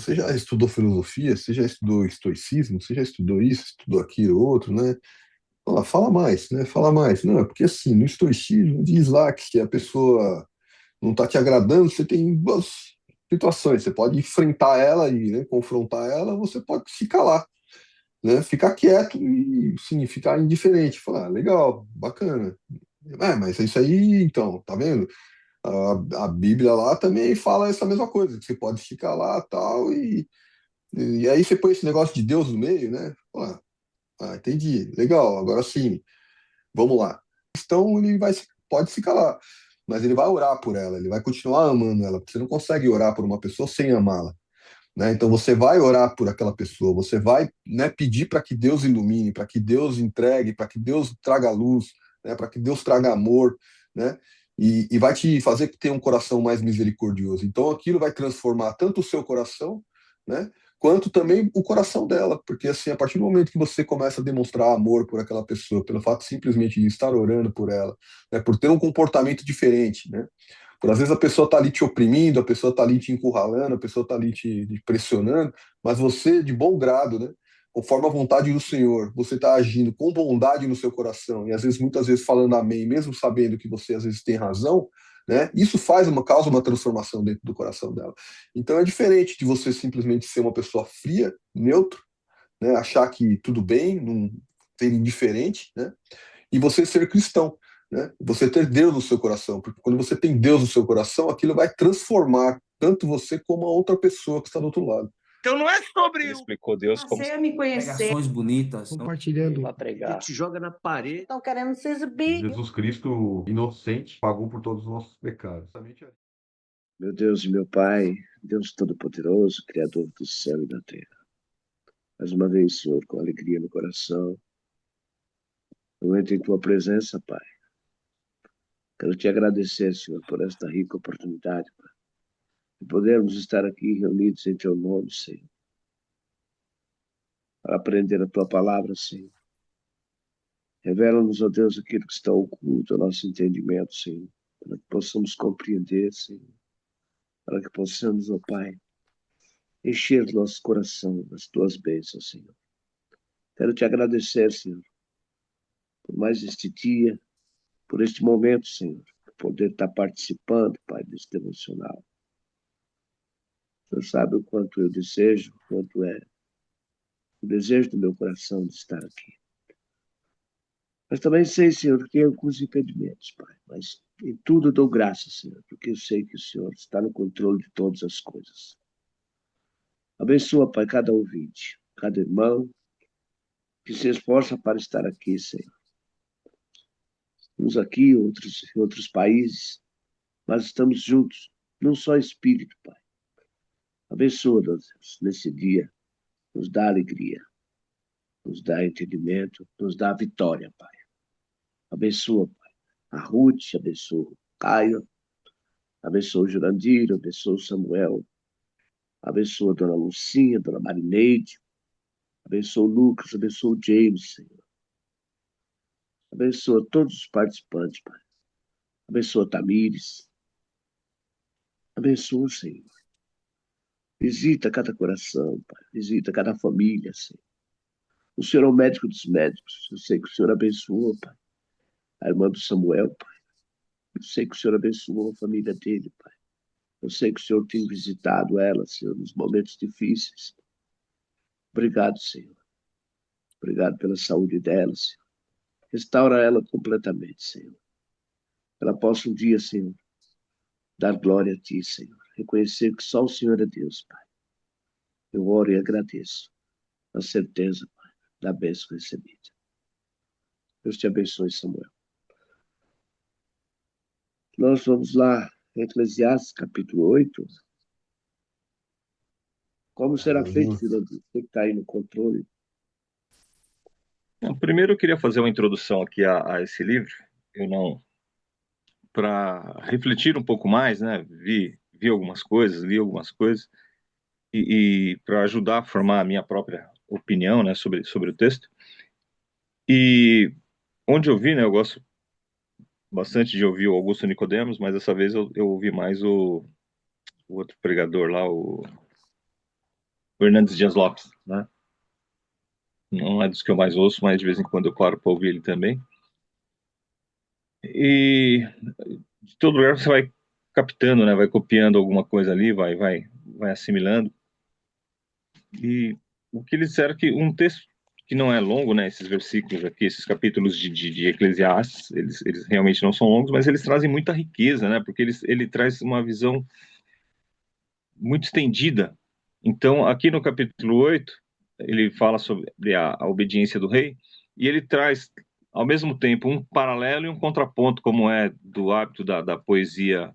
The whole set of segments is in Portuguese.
Você já estudou filosofia? Você já estudou estoicismo? Você já estudou isso, estudou aquilo, outro, né? Fala mais, né? Fala mais. Não, é porque assim, no estoicismo diz lá que se a pessoa não está te agradando, você tem duas situações. Você pode enfrentar ela e, né, confrontar ela, ou você pode se calar, né? Ficar quieto e, sim, ficar indiferente. Falar, legal, bacana. Mas é isso aí, então, tá vendo? A Bíblia lá também fala essa mesma coisa, que você pode ficar lá tal, e aí você põe esse negócio de Deus no meio, né? Entendi, legal, agora sim, vamos lá. Então ele pode se calar, mas ele vai orar por ela, ele vai continuar amando ela, porque você não consegue orar por uma pessoa sem amá-la, né? Então você vai orar por aquela pessoa, você vai, né, pedir para que Deus ilumine, para que Deus entregue, para que Deus traga luz, né, para que Deus traga amor, né? E vai te fazer ter um coração mais misericordioso. Então aquilo vai transformar tanto o seu coração, né, quanto também o coração dela, porque assim, a partir do momento que você começa a demonstrar amor por aquela pessoa, pelo fato simplesmente de estar orando por ela, né, por ter um comportamento diferente, né? Por às vezes a pessoa está ali te oprimindo, a pessoa está ali te encurralando, a pessoa está ali te pressionando, mas você, de bom grado, né, conforme a vontade do Senhor, você está agindo com bondade no seu coração, e às vezes, muitas vezes, falando amém, mesmo sabendo que você às vezes tem razão, né, isso causa uma transformação dentro do coração dela. Então é diferente de você simplesmente ser uma pessoa fria, neutro, né, achar que tudo bem, não ser indiferente, né, e você ser cristão, né? Você ter Deus no seu coração, porque quando você tem Deus no seu coração, aquilo vai transformar tanto você como a outra pessoa que está do outro lado. Então não é sobre Ele o explicou Deus como Passei a me conhecer. Pregações bonitas. compartilhando. para pregar. te joga na parede. Estão querendo se exibir. Jesus Cristo, inocente, pagou por todos os nossos pecados. Meu Deus e meu Pai, Deus Todo-Poderoso, Criador do céu e da terra. Mais uma vez, Senhor, com alegria no coração, eu entro em Tua presença, Pai. Quero te agradecer, Senhor, por esta rica oportunidade, Pai, de podermos estar aqui reunidos em Teu nome, Senhor, para aprender a Tua palavra, Senhor. Revela-nos, ó Deus, aquilo que está oculto ao nosso entendimento, Senhor, para que possamos compreender, Senhor, para que possamos, ó Pai, encher nosso coração das Tuas bênçãos, Senhor. Quero te agradecer, Senhor, por mais este dia, por este momento, Senhor, por poder estar participando, Pai, desse devocional. O Senhor sabe o quanto eu desejo, o quanto é o desejo do meu coração de estar aqui. Mas também sei, Senhor, que tem alguns impedimentos, Pai, mas em tudo dou graças, Senhor, porque eu sei que o Senhor está no controle de todas as coisas. Abençoa, Pai, cada ouvinte, cada irmão que se esforça para estar aqui, Senhor. Uns aqui, outros em outros países, mas estamos juntos, num só espírito, Pai. Abençoa, Deus, nesse dia, nos dá alegria, nos dá entendimento, nos dá vitória, Pai. Abençoa, Pai, a Ruth, abençoa o Caio, abençoa o Jurandir, abençoa o Samuel, abençoa a Dona Lucinha, a Dona Marineide, abençoa o Lucas, abençoa o James, Senhor. Abençoa todos os participantes, Pai. Abençoa Tamires. Abençoa, Senhor. Visita cada coração, Pai. Visita cada família, Senhor. O Senhor é o médico dos médicos. Eu sei que o Senhor abençoou, Pai. A irmã do Samuel, Pai. Eu sei que o Senhor abençoou a família dele, Pai. Eu sei que o Senhor tem visitado ela, Senhor, nos momentos difíceis. Obrigado, Senhor. Obrigado pela saúde dela, Senhor. Restaura ela completamente, Senhor. Ela possa um dia, Senhor, dar glória a Ti, Senhor. Reconhecer que só o Senhor é Deus, Pai. Eu oro e agradeço, na certeza, Pai, da bênção recebida. Deus te abençoe, Samuel. Nós vamos lá, Eclesiastes, capítulo 8. Como será feito, filho? Você que está aí no controle. Não, primeiro eu queria fazer uma introdução aqui a esse livro. Eu não, para refletir um pouco mais, né? Vi algumas coisas, li algumas coisas e para ajudar a formar a minha própria opinião, né, sobre o texto. E onde eu vi, né, eu gosto bastante de ouvir o Augusto Nicodemos, mas dessa vez eu ouvi mais o outro pregador lá, o Hernandes Dias Lopes, né? Não é dos que eu mais ouço, mas de vez em quando eu paro para ouvir ele também. E de todo lugar você vai captando, né? Vai copiando alguma coisa ali, vai assimilando. E o que eles disseram que um texto que não é longo, né? Esses versículos aqui, esses capítulos de Eclesiastes, eles realmente não são longos, mas eles trazem muita riqueza, né? Porque ele traz uma visão muito estendida. Então, aqui no capítulo 8 ele fala sobre a obediência do rei, e ele traz, ao mesmo tempo, um paralelo e um contraponto, como é do hábito da poesia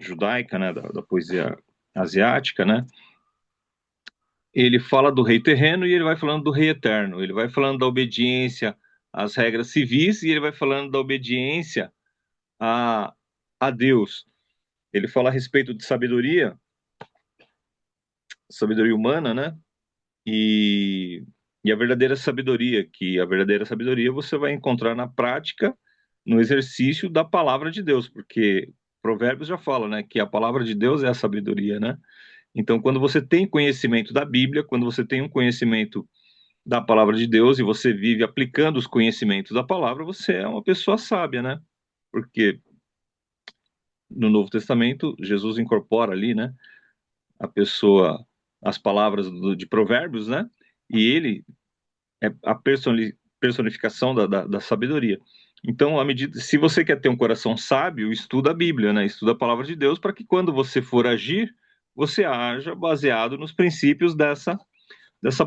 judaica, né, da poesia asiática, né? Ele fala do rei terreno e ele vai falando do rei eterno. Ele vai falando da obediência às regras civis e ele vai falando da obediência a, a Deus. Ele fala a respeito de sabedoria humana, né? E, e a verdadeira sabedoria, que a verdadeira sabedoria você vai encontrar na prática, no exercício da palavra de Deus, porque Provérbios já fala, né, que a palavra de Deus é a sabedoria, né? Então, quando você tem conhecimento da Bíblia, quando você tem um conhecimento da palavra de Deus e você vive aplicando os conhecimentos da palavra, você é uma pessoa sábia, né? Porque no Novo Testamento, Jesus incorpora ali, né, a pessoa, as palavras de Provérbios, né? E ele é a personificação da sabedoria. Então, à medida, se você quer ter um coração sábio, estuda a Bíblia, né? Estuda a palavra de Deus para que quando você for agir, você haja baseado nos princípios dessa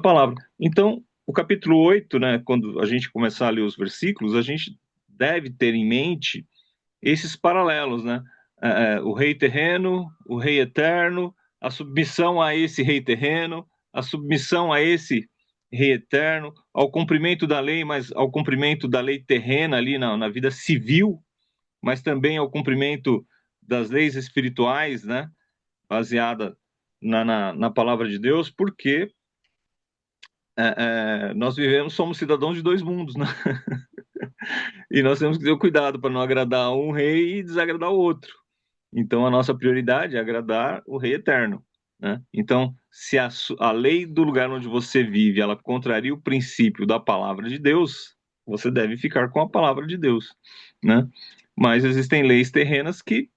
palavra. Então, o capítulo 8, né, quando a gente começar a ler os versículos, a gente deve ter em mente esses paralelos, né? O rei terreno, o rei eterno, a submissão a esse rei terreno, a submissão a esse rei eterno, ao cumprimento da lei, mas ao cumprimento da lei terrena ali na vida civil, mas também ao cumprimento das leis espirituais, né? Baseada na palavra de Deus, porque nós vivemos, somos cidadãos de dois mundos, né? E nós temos que ter cuidado para não agradar um rei e desagradar o outro. Então, a nossa prioridade é agradar o Rei Eterno, né? Então, se a lei do lugar onde você vive, ela contraria o princípio da palavra de Deus, você deve ficar com a palavra de Deus, né? Mas existem leis terrenas que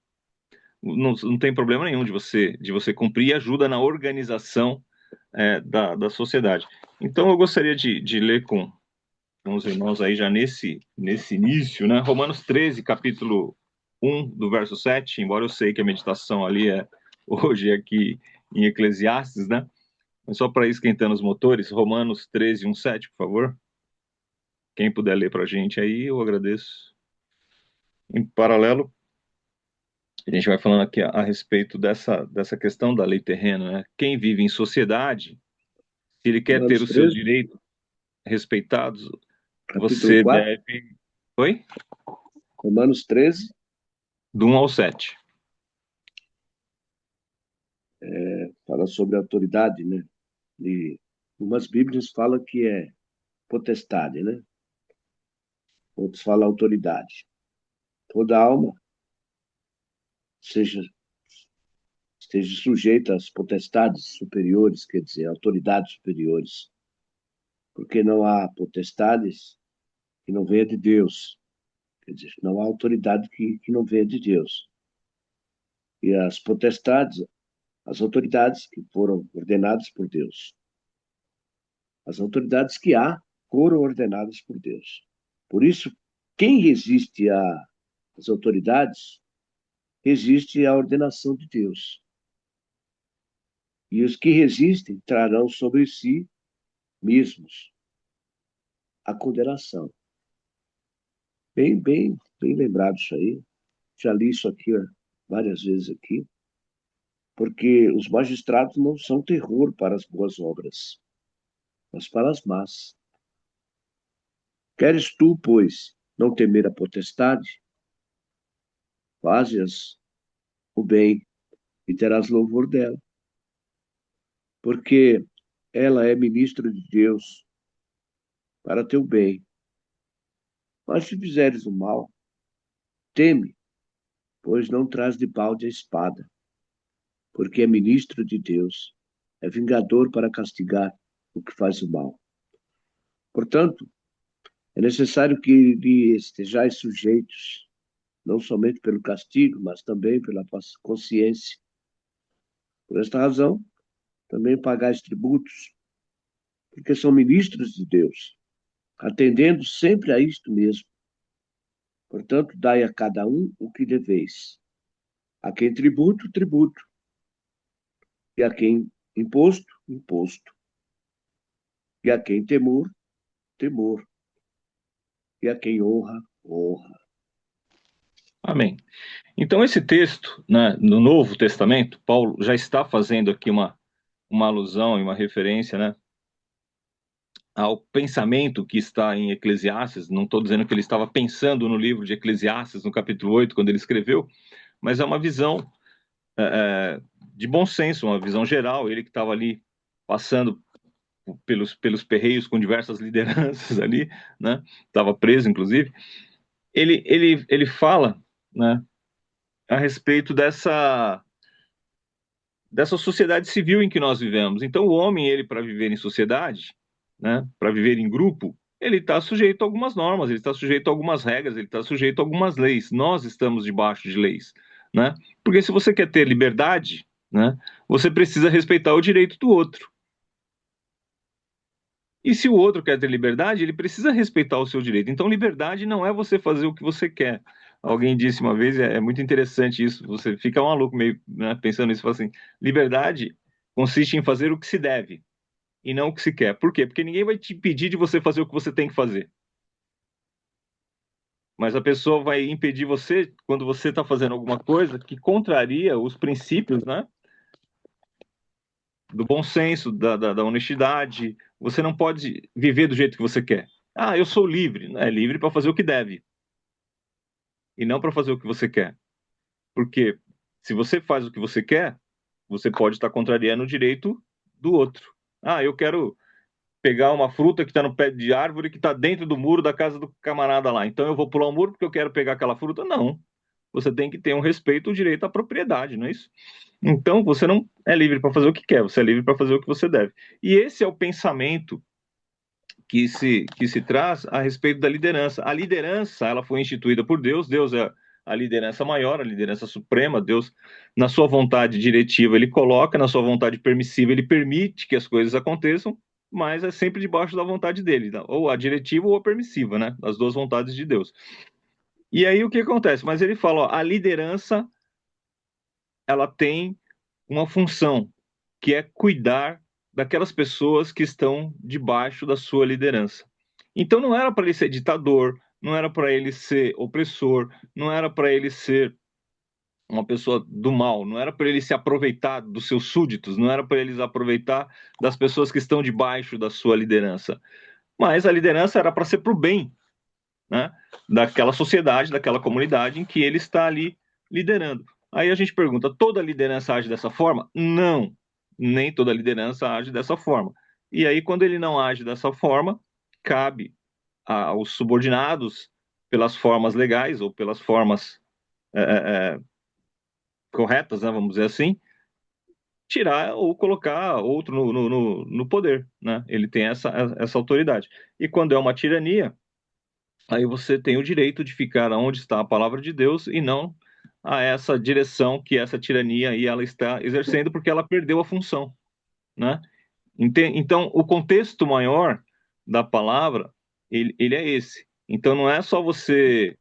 não tem problema nenhum de você cumprir e ajuda na organização da sociedade. Então, eu gostaria de ler com os irmãos aí já nesse início, né? Romanos 13, capítulo 1, do verso 7, embora eu sei que a meditação ali hoje aqui em Eclesiastes, né? Mas só para ir esquentando os motores, Romanos 13, 1, 7, por favor. Quem puder ler para a gente aí, eu agradeço. Em paralelo, a gente vai falando aqui a respeito dessa questão da lei terrena, né? Quem vive em sociedade, se ele quer ter Romanos os seus 13, direitos respeitados, capítulo você 4, deve... Oi? Romanos 13, Do 1 ao 7. fala sobre autoridade, né? E umas Bíblias falam que é potestade, né? Outros falam autoridade. Toda alma seja, esteja sujeita às potestades superiores, quer dizer, autoridades superiores. Porque não há potestades que não venha de Deus. Quer dizer, não há autoridade que não venha de Deus. E as potestades, as autoridades que foram ordenadas por Deus. As autoridades que há foram ordenadas por Deus. Por isso, quem resiste às autoridades, resiste à ordenação de Deus. E os que resistem trarão sobre si mesmos a condenação. Bem lembrado isso aí. Já li isso aqui várias vezes aqui. Porque os magistrados não são terror para as boas obras, mas para as más. Queres tu, pois, não temer a potestade? Faze-as o bem e terás louvor dela. Porque ela é ministra de Deus para teu bem. Mas se fizeres o mal, teme, pois não traz de balde a espada, porque é ministro de Deus é vingador para castigar o que faz o mal. Portanto, é necessário que lhe estejais sujeitos, não somente pelo castigo, mas também pela consciência. Por esta razão, também pagais tributos, porque são ministros de Deus, atendendo sempre a isto mesmo. Portanto, dai a cada um o que deveis. A quem tributo, tributo. E a quem imposto, imposto. E a quem temor, temor. E a quem honra, honra. Amém. Então, esse texto, né, no Novo Testamento, Paulo já está fazendo aqui uma alusão e uma referência, né, ao pensamento que está em Eclesiastes. Não estou dizendo que ele estava pensando no livro de Eclesiastes, no capítulo 8, quando ele escreveu, mas é uma visão de bom senso, uma visão geral. Ele que estava ali passando pelos perreios com diversas lideranças ali, né, estava preso, inclusive. Ele fala, né, a respeito dessa sociedade civil em que nós vivemos. Então, o homem, ele para viver em sociedade, né, para viver em grupo, ele está sujeito a algumas normas, ele está sujeito a algumas regras, ele está sujeito a algumas leis. Nós estamos debaixo de leis, né? Porque se você quer ter liberdade, né, você precisa respeitar o direito do outro. E se o outro quer ter liberdade, ele precisa respeitar o seu direito. Então, liberdade não é você fazer o que você quer. Alguém disse uma vez, é muito interessante isso, você fica maluco meio, né, pensando nisso, fala assim, liberdade consiste em fazer o que se deve e não o que se quer. Por quê? Porque ninguém vai te impedir de você fazer o que você tem que fazer. Mas a pessoa vai impedir você quando você está fazendo alguma coisa que contraria os princípios, né, do bom senso, da honestidade. Você não pode viver do jeito que você quer. Ah, eu sou livre. É livre para fazer o que deve e não para fazer o que você quer. Porque se você faz o que você quer, você pode estar contrariando o direito do outro. Ah, eu quero pegar uma fruta que está no pé de árvore que está dentro do muro da casa do camarada lá. Então eu vou pular o muro porque eu quero pegar aquela fruta? Não. Você tem que ter um respeito ao direito à propriedade, não é isso? Então você não é livre para fazer o que quer, você é livre para fazer o que você deve. E esse é o pensamento que se traz a respeito da liderança. A liderança, ela foi instituída por Deus, Deus é a liderança maior, a liderança suprema. Deus, na sua vontade diretiva, ele coloca, na sua vontade permissiva, ele permite que as coisas aconteçam, mas é sempre debaixo da vontade dele, ou a diretiva ou a permissiva, né? As duas vontades de Deus. E aí o que acontece? Mas ele fala, ó, a liderança, ela tem uma função, que é cuidar daquelas pessoas que estão debaixo da sua liderança. Então não era para ele ser ditador, não era para ele ser opressor, não era para ele ser uma pessoa do mal, não era para ele se aproveitar dos seus súditos, não era para eles aproveitar das pessoas que estão debaixo da sua liderança. Mas a liderança era para ser para o bem, né, daquela sociedade, daquela comunidade em que ele está ali liderando. Aí a gente pergunta, toda liderança age dessa forma? Não, nem toda liderança age dessa forma. E aí, quando ele não age dessa forma, cabe aos subordinados, pelas formas legais ou pelas formas corretas, né, vamos dizer assim, tirar ou colocar outro no poder, né? Ele tem essa autoridade. E quando é uma tirania, aí você tem o direito de ficar onde está a palavra de Deus e não a essa direção que essa tirania aí ela está exercendo, porque ela perdeu a função, né? Então, o contexto maior da palavra, ele é esse. Então, não é só você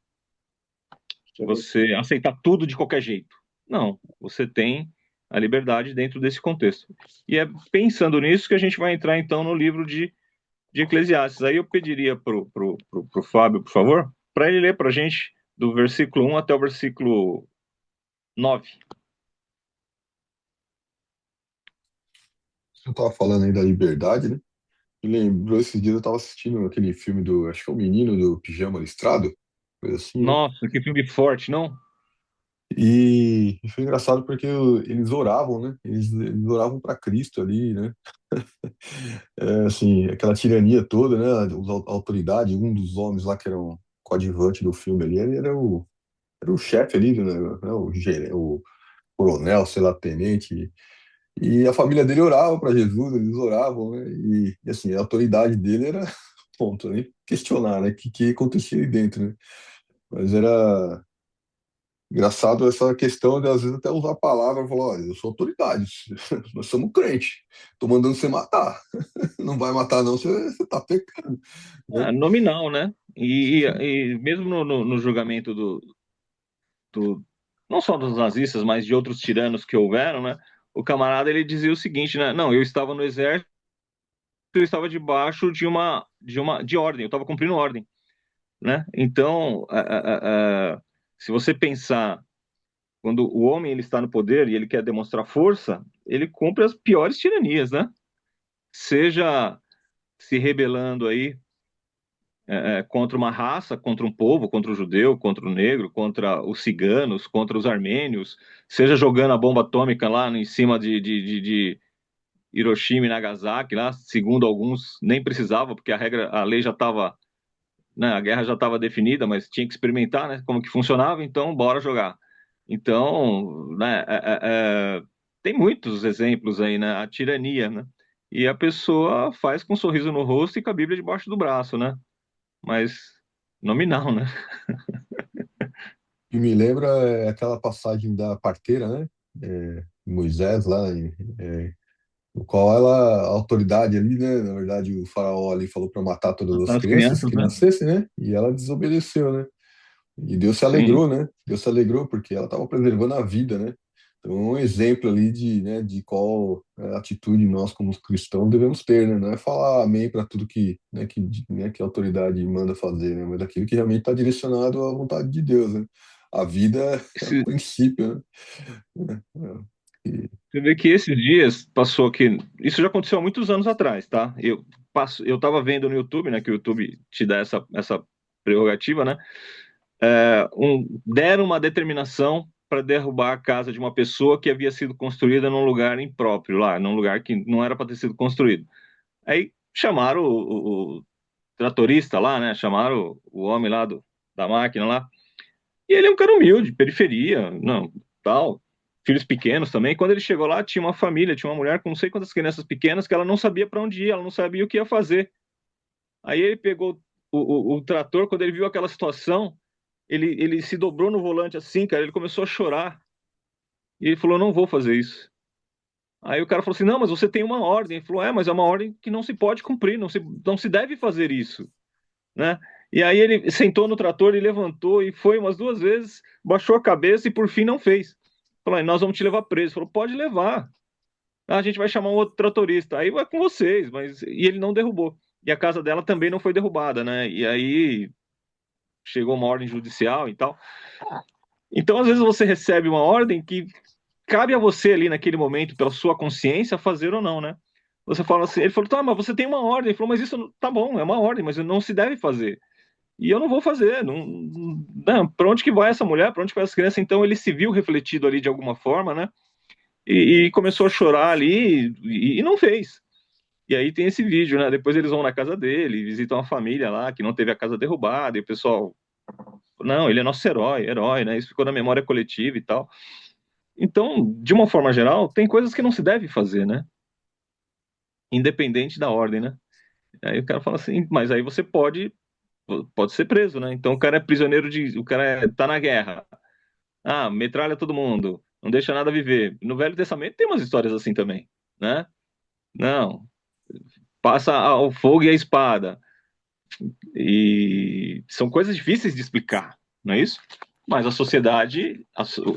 aceitar tudo de qualquer jeito. Não, você tem a liberdade dentro desse contexto. E é pensando nisso que a gente vai entrar, então, no livro de Eclesiastes. Aí eu pediria pro Fábio, por favor, para ele ler para a gente do versículo 1 até o versículo 9. Você estava falando aí da liberdade, né? Me lembrou esses dias eu estava assistindo aquele filme do, acho que é o Menino do Pijama Listrado, coisa assim, né? Nossa, que filme forte, não? E foi engraçado porque eles oravam, né? Eles oravam para Cristo ali, né? É, assim, aquela tirania toda, né? A autoridade, um dos homens lá que era um coadjuvante do filme ali, ele era o chefe ali, né? O coronel, sei lá, tenente. E a família dele orava para Jesus, eles oravam, né? E, assim, a autoridade dele era ponto, nem questionar, né? O que acontecia aí dentro, né? Mas era engraçado essa questão de, às vezes, até usar a palavra e falar: olha, eu sou autoridade, nós somos crente, tô mandando você matar. Não vai matar, não, você tá pecando, né? Nominal, né? E mesmo no julgamento do, não só dos nazistas, mas de outros tiranos que houveram, né? O camarada ele dizia o seguinte, né? Não, eu estava no exército, eu estava debaixo de ordem, eu estava cumprindo ordem, né? Então, se você pensar quando o homem ele está no poder e ele quer demonstrar força, ele cumpre as piores tiranias, né? Seja se rebelando aí contra uma raça, contra um povo, contra o judeu, contra o negro, contra os ciganos, contra os armênios, seja jogando a bomba atômica lá em cima de Hiroshima e Nagasaki, lá, segundo alguns, nem precisava, porque a lei já estava, né, a guerra já estava definida, mas tinha que experimentar, né, como que funcionava, então bora jogar. Então, né, tem muitos exemplos aí, né, a tirania, né, e a pessoa faz com um sorriso no rosto e com a Bíblia debaixo do braço, né, mas nominal, né? E me lembra aquela passagem da parteira, né? Moisés lá, no qual ela, a autoridade ali, né? Na verdade, o faraó ali falou para matar todas as Matar as crianças crianças, que né? nascessem, né? E ela desobedeceu, né? E Deus se Sim. alegrou, né? Deus se alegrou porque ela estava preservando a vida, né? Então, um exemplo ali de, né, de qual atitude nós, como cristãos, devemos ter, né? Não é falar amém para tudo que a autoridade manda fazer, né? Mas aquilo que realmente está direcionado à vontade de Deus, né? A vida é o princípio, né? E- Você vê que esses dias passou aqui. Isso já aconteceu há muitos anos atrás, tá? Eu tava vendo no YouTube, né? Que o YouTube te dá essa prerrogativa, né? Deram uma determinação para derrubar a casa de uma pessoa que havia sido construída num lugar impróprio lá, num lugar que não era para ter sido construído. Aí chamaram o tratorista lá, né? Chamaram o homem lá da máquina lá. E ele é um cara humilde, periferia, não, tal, filhos pequenos também. Quando ele chegou lá, tinha uma família, tinha uma mulher com não sei quantas crianças pequenas que ela não sabia para onde ir, ela não sabia o que ia fazer. Aí ele pegou o trator, quando ele viu aquela situação, ele se dobrou no volante assim, cara, ele começou a chorar. E ele falou: não vou fazer isso. Aí o cara falou assim: não, mas você tem uma ordem. Ele falou: mas é uma ordem que não se pode cumprir, não se deve fazer isso, né? E aí ele sentou no trator e levantou e foi umas duas vezes, baixou a cabeça e por fim não fez. Falou: nós vamos te levar preso. Falou: pode levar. A gente vai chamar um outro tratorista. Aí vai com vocês, mas e ele não derrubou. E a casa dela também não foi derrubada, né? E aí chegou uma ordem judicial e tal. Então, às vezes você recebe uma ordem que cabe a você ali naquele momento, pela sua consciência, fazer ou não, né? Você fala assim, ele falou: tá, mas você tem uma ordem. Ele falou: mas isso tá bom, é uma ordem, mas não se deve fazer. E eu não vou fazer. Não, não, para onde que vai essa mulher? Para onde que vai essa criança? Então ele se viu refletido ali de alguma forma, né? E começou a chorar ali e não fez. E aí tem esse vídeo, né? Depois eles vão na casa dele, visitam a família lá que não teve a casa derrubada, e o pessoal, não, ele é nosso herói, né? Isso ficou na memória coletiva e tal. Então, de uma forma geral, tem coisas que não se deve fazer, né? Independente da ordem, né? Aí o cara fala assim, mas aí você pode ser preso, né? Então o cara é prisioneiro o cara tá na guerra. Ah, metralha todo mundo, não deixa nada viver. No Velho Testamento tem umas histórias assim também, né? Não, passa o fogo e a espada. E são coisas difíceis de explicar, não é isso? Mas a sociedade,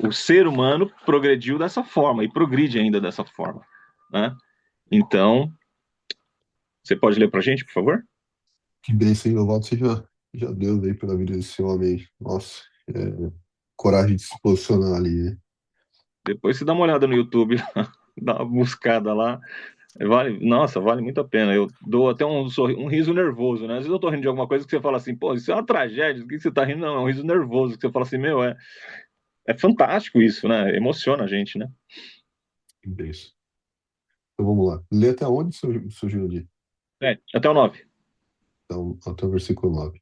o ser humano progrediu dessa forma e progride ainda dessa forma, né? Então, você pode ler pra gente, por favor? Que bênção, hein? Louvado seja Deus aí pela vida desse homem aí. Nossa, coragem de se posicionar ali, né? Depois você dá uma olhada no YouTube, dá uma buscada lá. Nossa, vale muito a pena. Eu dou até um riso nervoso, né? Às vezes eu tô rindo de alguma coisa que você fala assim, pô, isso é uma tragédia, do que você tá rindo? Não, é um riso nervoso, que você fala assim, meu, é fantástico isso, né? Emociona a gente, né? Que bênção. Então vamos lá. Lê até onde, seu Jurandir? Até o 9. Então, até o versículo 9.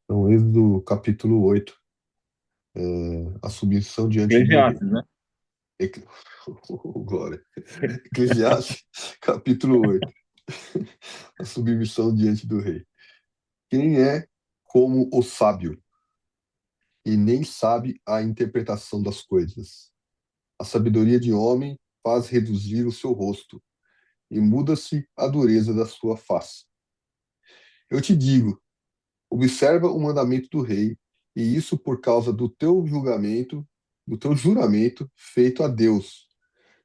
Então, Êxodo capítulo 8, a submissão diante do rei. Eclesiastes, né? Ecl- Glória. Eclesiastes, capítulo 8. A submissão diante do rei. Quem é como o sábio e nem sabe a interpretação das coisas? A sabedoria de homem faz reduzir o seu rosto e muda-se a dureza da sua face. Eu te digo, observa o mandamento do rei, e isso por causa do teu julgamento, do teu juramento feito a Deus.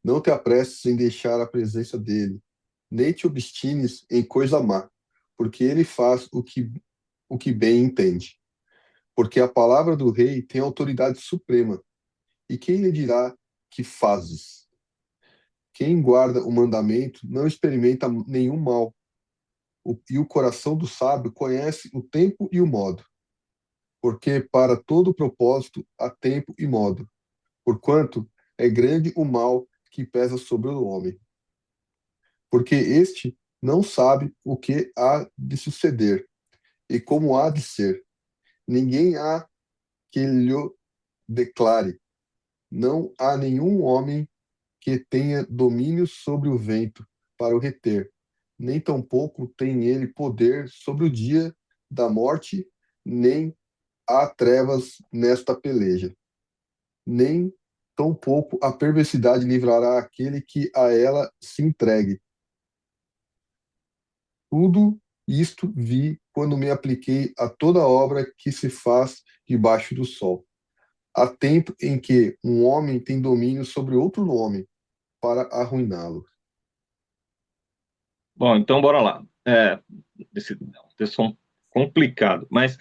Não te apresses em deixar a presença dele, nem te obstines em coisa má, porque ele faz o que bem entende. Porque a palavra do rei tem autoridade suprema, e quem lhe dirá que fazes? Quem guarda o mandamento não experimenta nenhum mal, e o coração do sábio conhece o tempo e o modo, porque para todo propósito há tempo e modo, porquanto é grande o mal que pesa sobre o homem, porque este não sabe o que há de suceder e como há de ser. Ninguém há que lhe declare. Não há nenhum homem que tenha domínio sobre o vento para o reter, nem tampouco tem ele poder sobre o dia da morte, nem há trevas nesta peleja, nem tampouco a perversidade livrará aquele que a ela se entregue. Tudo isto vi quando me apliquei a toda obra que se faz debaixo do sol. Há tempo em que um homem tem domínio sobre outro homem para arruiná-lo. Bom, então bora lá. Esse texto é complicado, mas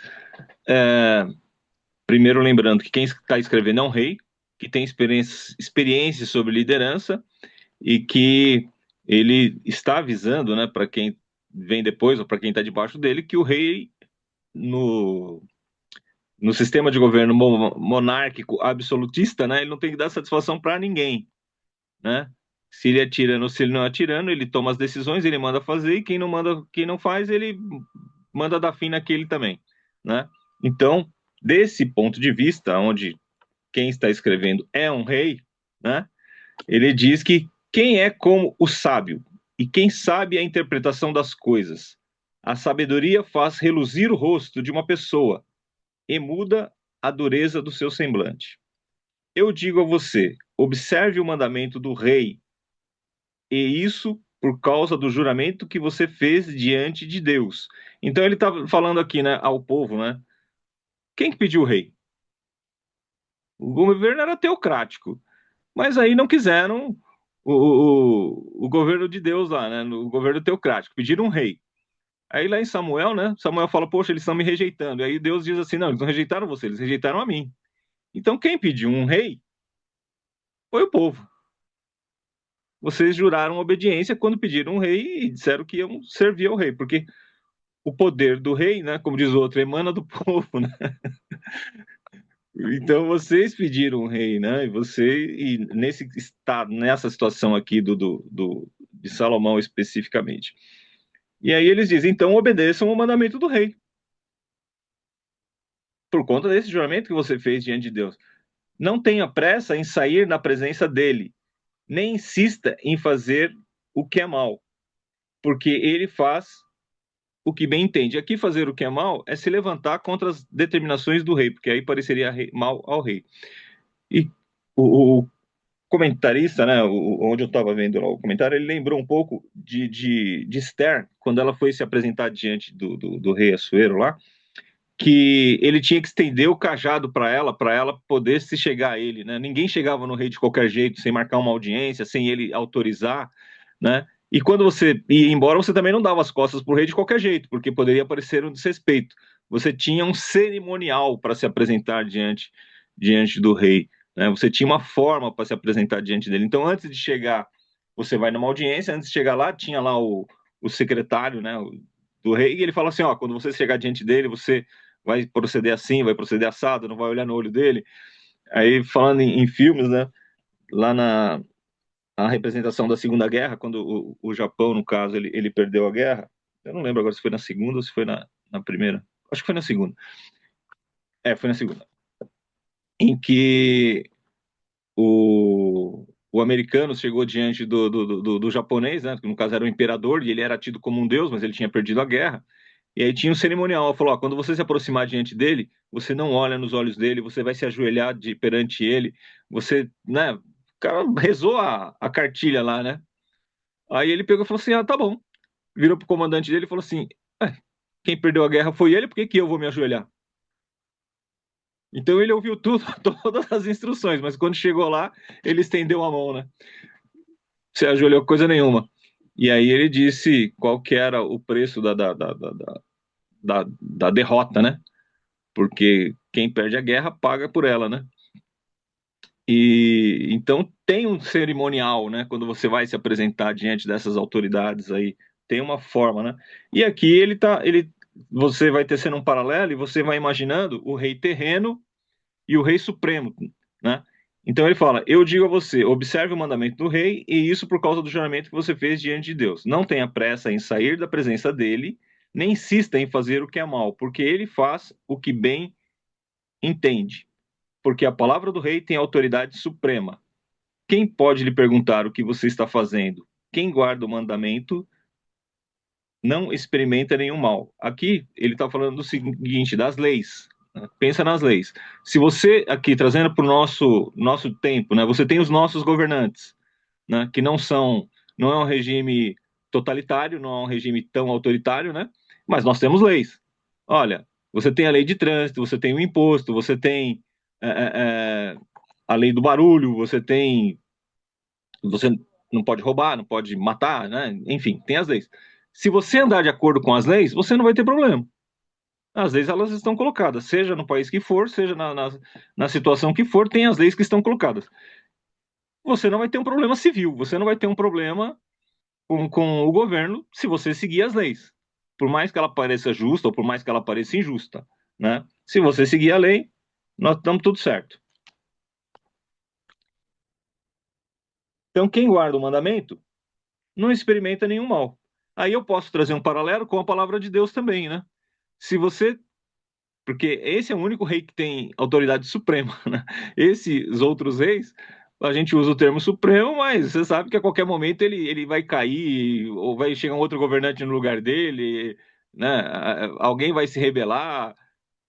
é, primeiro lembrando que quem está escrevendo é um rei, que tem experiência sobre liderança e que ele está avisando, né, para quem vem depois ou para quem está debaixo dele, que o rei no, no sistema de governo monárquico absolutista, né, ele não tem que dar satisfação para ninguém, né? Se ele é tirano, se ele não é tirano, ele toma as decisões, ele manda fazer, e quem não manda, quem não faz, ele manda dar fim naquele também, né? Então, desse ponto de vista, onde quem está escrevendo é um rei, né? Ele diz que quem é como o sábio e quem sabe a interpretação das coisas. A sabedoria faz reluzir o rosto de uma pessoa e muda a dureza do seu semblante. Eu digo a você, observe o mandamento do rei, e isso por causa do juramento que você fez diante de Deus. Então ele está falando aqui, né, ao povo, né? Quem que pediu o rei? O governo era teocrático, mas aí não quiseram o governo de Deus lá, né? O governo teocrático, pediram um rei. Aí lá em Samuel, né? Samuel fala, poxa, eles estão me rejeitando. E aí Deus diz assim, não, eles não rejeitaram você, eles rejeitaram a mim. Então quem pediu um rei foi o povo. Vocês juraram obediência quando pediram um rei e disseram que iam servir ao rei, porque o poder do rei, né, como diz o outro, emana do povo, né? Então vocês pediram um rei, né? E nesse estado, nessa situação aqui de Salomão especificamente. E aí eles dizem, então obedeçam o mandamento do rei, por conta desse juramento que você fez diante de Deus. Não tenha pressa em sair na presença dele, nem insista em fazer o que é mal, porque ele faz o que bem entende. Aqui fazer o que é mal é se levantar contra as determinações do rei, porque aí pareceria mal ao rei. E o comentarista, né, onde eu estava vendo lá o comentário, ele lembrou um pouco de Esther, quando ela foi se apresentar diante do rei Assuero lá, que ele tinha que estender o cajado para ela poder se chegar a ele, né? Ninguém chegava no rei de qualquer jeito, sem marcar uma audiência, sem ele autorizar, né? E quando você ia embora, você também não dava as costas para o rei de qualquer jeito, porque poderia parecer um desrespeito. Você tinha um cerimonial para se apresentar diante do rei, né? Você tinha uma forma para se apresentar diante dele. Então, antes de chegar, você vai numa audiência, antes de chegar lá, tinha lá o secretário, né, do rei, e ele fala assim, ó, quando você chegar diante dele, você vai proceder assim, vai proceder assado, não vai olhar no olho dele. Aí, falando em filmes, né, lá na a representação da Segunda Guerra, quando o Japão, no caso, ele perdeu a guerra, eu não lembro agora se foi na segunda ou se foi na primeira, acho que foi na segunda. Foi na segunda. Em que o americano chegou diante do japonês, né, que no caso era o imperador, e ele era tido como um deus, mas ele tinha perdido a guerra. E aí tinha um cerimonial, falou, ó, quando você se aproximar diante dele, você não olha nos olhos dele, você vai se ajoelhar perante ele, você, né, o cara rezou a cartilha lá, né? Aí ele pegou e falou assim, ah, tá bom. Virou pro comandante dele e falou assim, quem perdeu a guerra foi ele, por que que eu vou me ajoelhar? Então ele ouviu tudo, todas as instruções, mas quando chegou lá, ele estendeu a mão, né? Se ajoelhou coisa nenhuma. E aí ele disse qual que era o preço da derrota, né? Porque quem perde a guerra paga por ela, né? E então tem um cerimonial, né? Quando você vai se apresentar diante dessas autoridades aí, tem uma forma, né? E aqui você vai tecendo um paralelo e você vai imaginando o rei terreno e o rei supremo, né? Então ele fala: eu digo a você, observe o mandamento do rei, e isso por causa do juramento que você fez diante de Deus. Não tenha pressa em sair da presença dele, nem insista em fazer o que é mal, porque ele faz o que bem entende. Porque a palavra do rei tem autoridade suprema. Quem pode lhe perguntar o que você está fazendo? Quem guarda o mandamento não experimenta nenhum mal. Aqui ele está falando do seguinte, das leis. Né? Pensa nas leis. Se você, aqui, trazendo para o nosso tempo, né, você tem os nossos governantes, né, que não é um regime totalitário, não é um regime tão autoritário, né, mas nós temos leis. Olha, você tem a lei de trânsito, você tem o imposto, você tem a lei do barulho, você não pode roubar, não pode matar, né? Enfim, tem as leis. Se você andar de acordo com as leis, você não vai ter problema. As leis, elas estão colocadas, seja no país que for, seja na situação que for, tem as leis que estão colocadas. Você não vai ter um problema civil, você não vai ter um problema com o governo se você seguir as leis. Por mais que ela pareça justa ou por mais que ela pareça injusta, né? Se você seguir a lei, nós estamos tudo certo. Então, quem guarda o mandamento não experimenta nenhum mal. Aí eu posso trazer um paralelo com a palavra de Deus também, né? Se você. Porque esse é o único rei que tem autoridade suprema, né? Esses outros reis, a gente usa o termo supremo, mas você sabe que a qualquer momento ele vai cair, ou vai chegar um outro governante no lugar dele, né? Alguém vai se rebelar,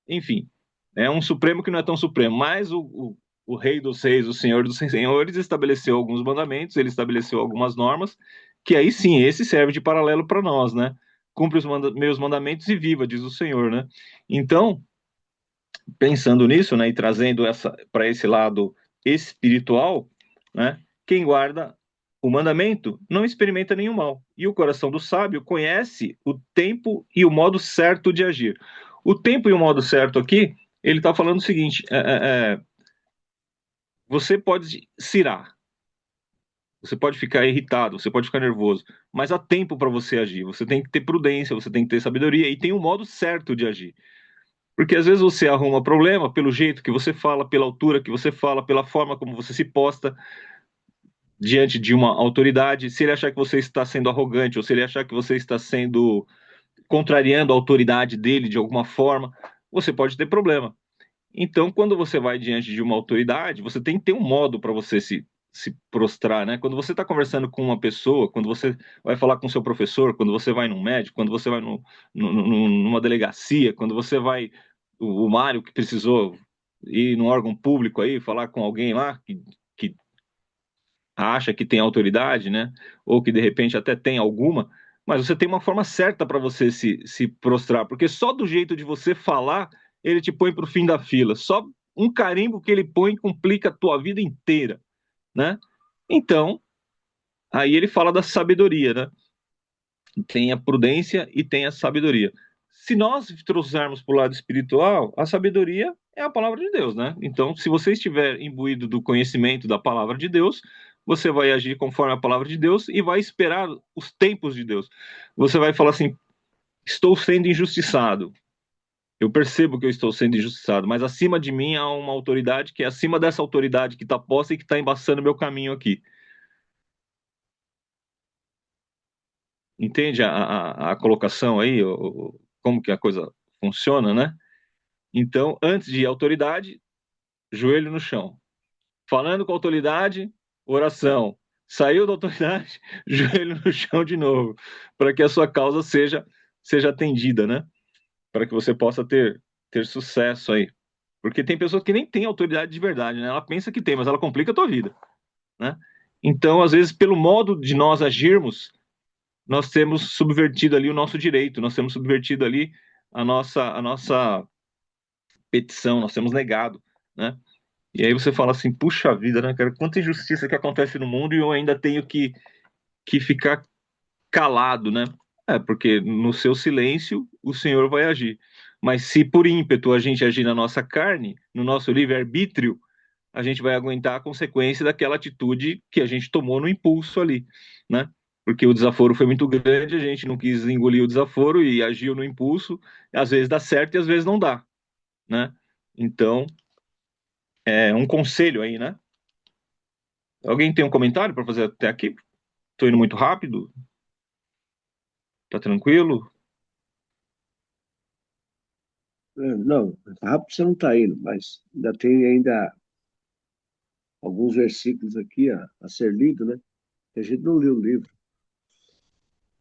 enfim. É um supremo que não é tão supremo, mas o rei dos reis, o senhor dos senhores, estabeleceu alguns mandamentos, ele estabeleceu algumas normas, que aí sim, esse serve de paralelo para nós, né? Cumpre os meus mandamentos e viva, diz o Senhor, né? Então, pensando nisso, né, e trazendo essa para esse lado espiritual, né? Quem guarda o mandamento não experimenta nenhum mal, e o coração do sábio conhece o tempo e o modo certo de agir. O tempo e o modo certo aqui, ele está falando o seguinte: você pode cirar, você pode ficar irritado, você pode ficar nervoso, mas há tempo para você agir. Você tem que ter prudência, você tem que ter sabedoria e tem um modo certo de agir. Porque às vezes você arruma problema pelo jeito que você fala, pela altura que você fala, pela forma como você se posta diante de uma autoridade. Se ele achar que você está sendo arrogante ou se ele achar que você está sendo contrariando a autoridade dele de alguma forma, você pode ter problema. Então, quando você vai diante de uma autoridade, você tem que ter um modo para você se prostrar, né? Quando você está conversando com uma pessoa, quando você vai falar com seu professor, quando você vai num médico, quando você vai numa delegacia, quando você vai, o Mário que precisou ir num órgão público aí, falar com alguém lá que acha que tem autoridade, né? Ou que de repente até tem alguma, mas você tem uma forma certa para você se prostrar, porque só do jeito de você falar, ele te põe para o fim da fila. Só um carimbo que ele põe complica a tua vida inteira, né? Então, aí ele fala da sabedoria, né? Tem a prudência e tem a sabedoria. Se nós trouxermos para o lado espiritual, a sabedoria é a palavra de Deus, né? Então, se você estiver imbuído do conhecimento da palavra de Deus, você vai agir conforme a palavra de Deus e vai esperar os tempos de Deus. Você vai falar assim: estou sendo injustiçado. Eu percebo que eu estou sendo injustiçado, mas acima de mim há uma autoridade que é acima dessa autoridade que está posta e que está embaçando meu caminho aqui. Entende a colocação aí, como que a coisa funciona, né? Então, antes de autoridade, joelho no chão. Falando com a autoridade, oração. Saiu da autoridade, joelho no chão de novo, para que a sua causa seja atendida, né? Para que você possa ter sucesso aí. Porque tem pessoas que nem têm autoridade de verdade, né? Ela pensa que tem, mas ela complica a tua vida, né? Então, às vezes, pelo modo de nós agirmos, nós temos subvertido ali o nosso direito, nós temos subvertido ali a nossa petição, nós temos negado, né? E aí você fala assim, puxa vida, né, cara? Quanta injustiça que acontece no mundo e eu ainda tenho que ficar calado, né? É, porque no seu silêncio o Senhor vai agir. Mas se por ímpeto a gente agir na nossa carne, no nosso livre-arbítrio, a gente vai aguentar a consequência daquela atitude que a gente tomou no impulso ali, né? Porque o desaforo foi muito grande, a gente não quis engolir o desaforo e agiu no impulso, às vezes dá certo e às vezes não dá, né? Então, é um conselho aí, né? Alguém tem um comentário para fazer até aqui? Tô indo muito rápido? Tá tranquilo? Não, rápido você não está indo, mas ainda tem ainda alguns versículos aqui a ser lido, né? A gente não leu o livro,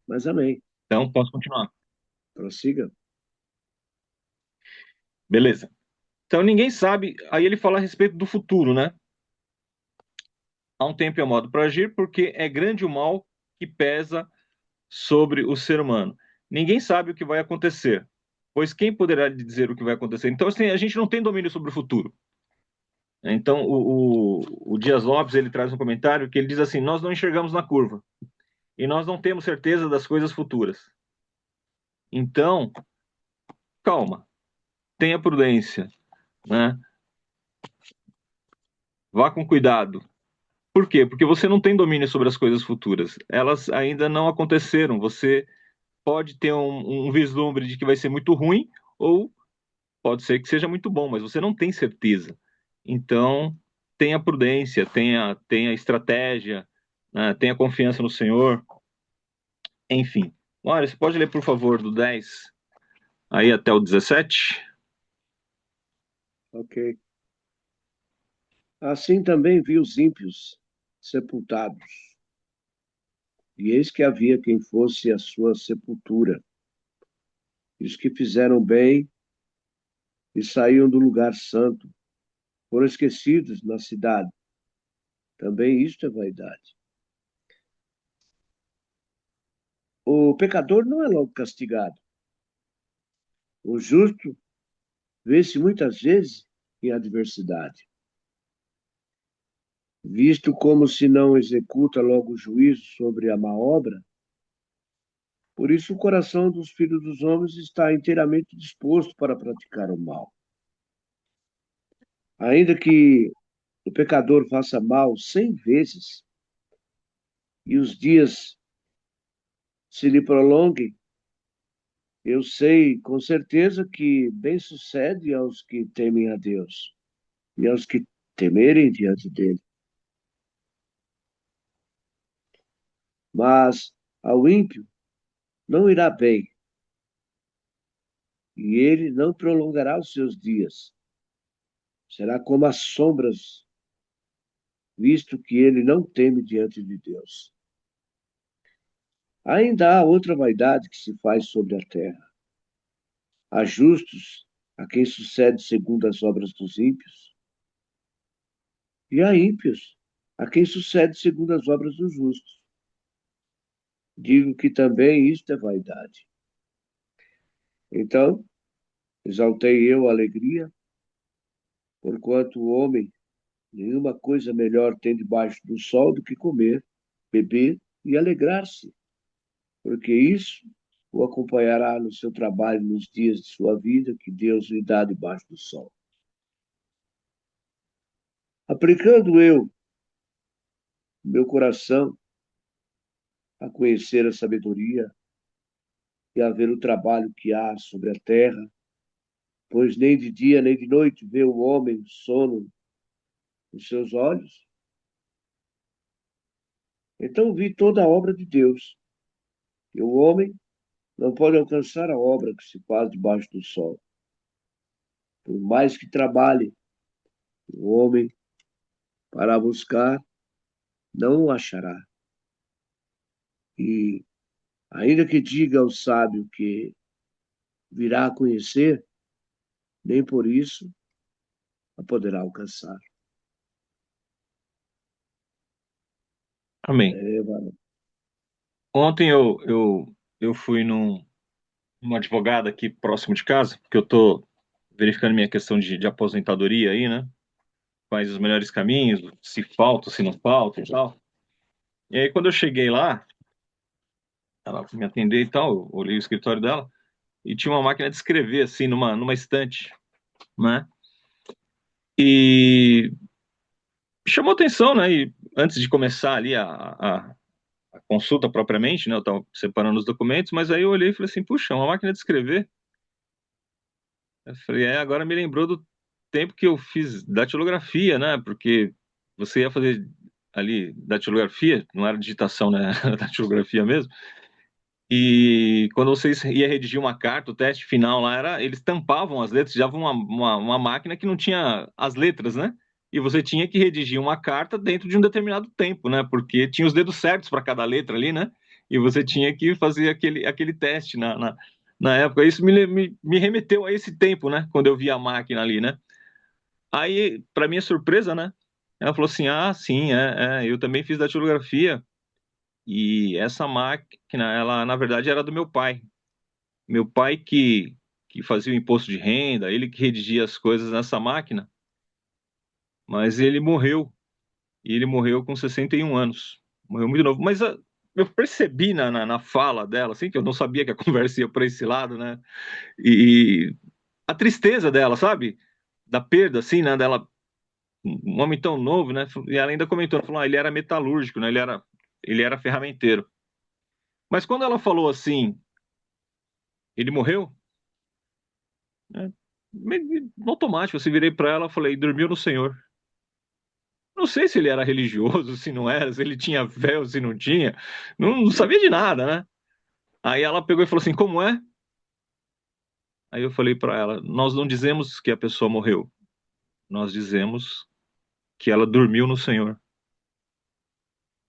mas amém. Então, posso continuar. Prossiga. Beleza. Então, ninguém sabe. Aí ele fala a respeito do futuro, né? Há um tempo e um modo para agir, porque é grande o mal que pesa sobre o ser humano. Ninguém sabe o que vai acontecer, pois quem poderá dizer o que vai acontecer? Então, assim, a gente não tem domínio sobre o futuro. Então, o Dias Lopes, ele traz um comentário que ele diz assim, nós não enxergamos na curva, e nós não temos certeza das coisas futuras. Então, calma, tenha prudência, né? Vá com cuidado. Por quê? Porque você não tem domínio sobre as coisas futuras. Elas ainda não aconteceram. Você pode ter um vislumbre de que vai ser muito ruim, ou pode ser que seja muito bom, mas você não tem certeza. Então, tenha prudência, tenha estratégia, né? Tenha confiança no Senhor. Enfim. Olha, você pode ler, por favor, do 10 aí até o 17? Ok. Assim também vi os ímpios sepultados, e eis que havia quem fosse a sua sepultura. E os que fizeram bem e saíam do lugar santo foram esquecidos na cidade. Também isto é vaidade. O pecador não é logo castigado. O justo vê-se muitas vezes em adversidade, visto como se não executa logo o juízo sobre a má obra. Por isso, o coração dos filhos dos homens está inteiramente disposto para praticar o mal. Ainda que o pecador faça mal 100 vezes e os dias se lhe prolonguem, eu sei com certeza que bem sucede aos que temem a Deus e aos que temerem diante dele. Mas ao ímpio não irá bem, e ele não prolongará os seus dias. Será como as sombras, visto que ele não teme diante de Deus. Ainda há outra vaidade que se faz sobre a terra. Há justos a quem sucede segundo as obras dos ímpios, e há ímpios a quem sucede segundo as obras dos justos. Digo que também isto é vaidade. Então, exaltei eu a alegria, porquanto o homem nenhuma coisa melhor tem debaixo do sol do que comer, beber e alegrar-se, porque isso o acompanhará no seu trabalho nos dias de sua vida que Deus lhe dá debaixo do sol. Aplicando eu meu coração a conhecer a sabedoria e a ver o trabalho que há sobre a terra, pois nem de dia nem de noite vê o homem sono nos seus olhos. Então vi toda a obra de Deus, e o homem não pode alcançar a obra que se faz debaixo do sol. Por mais que trabalhe, o homem Para buscar, não o achará. E ainda que diga ao sábio que virá a conhecer, nem por isso a poderá alcançar. Amém. Varão. Ontem eu fui numa advogada aqui próximo de casa, porque eu tô verificando minha questão de aposentadoria aí, né? Quais os melhores caminhos, se falta, se não falta e tal. E aí, quando eu cheguei lá, ela me atendeu e tal, eu olhei o escritório dela, e tinha uma máquina de escrever, assim, numa estante, né? E chamou atenção, né? E antes de começar ali a consulta propriamente, né? Eu estava separando os documentos, mas aí eu olhei e falei assim, puxa, uma máquina de escrever. Eu falei, agora me lembrou do tempo que eu fiz datilografia, né? Porque você ia fazer ali datilografia, não era digitação, né? Era datilografia mesmo. E quando você ia redigir uma carta, o teste final lá era, eles tampavam as letras, davam uma máquina que não tinha as letras, né? E você tinha que redigir uma carta dentro de um determinado tempo, né? Porque tinha os dedos certos para cada letra ali, né? E você tinha que fazer aquele teste na época. Isso me remeteu a esse tempo, né? Quando eu vi a máquina ali, né? Aí, para minha surpresa, né? Ela falou assim: ah, sim, eu também fiz datilografia. E essa máquina, ela na verdade era do meu pai. Meu pai que fazia o imposto de renda, ele que redigia as coisas nessa máquina, mas ele morreu. E ele morreu com 61 anos. Morreu muito novo. Mas eu percebi na fala dela, assim, que eu não sabia que a conversa ia para esse lado, né? E a tristeza dela, sabe? Da perda, assim, né? Dela, um homem tão novo, né? E ela ainda comentou, ela falou, ele era metalúrgico, né? Ele era ferramenteiro. Mas quando ela falou assim, ele morreu, né? No automático, eu virei para ela e falei, dormiu no Senhor. Não sei se ele era religioso, se não era, se ele tinha fé ou se não tinha. Não sabia de nada, né? Aí ela pegou e falou assim: como é? Aí eu falei para ela: nós não dizemos que a pessoa morreu, nós dizemos que ela dormiu no Senhor.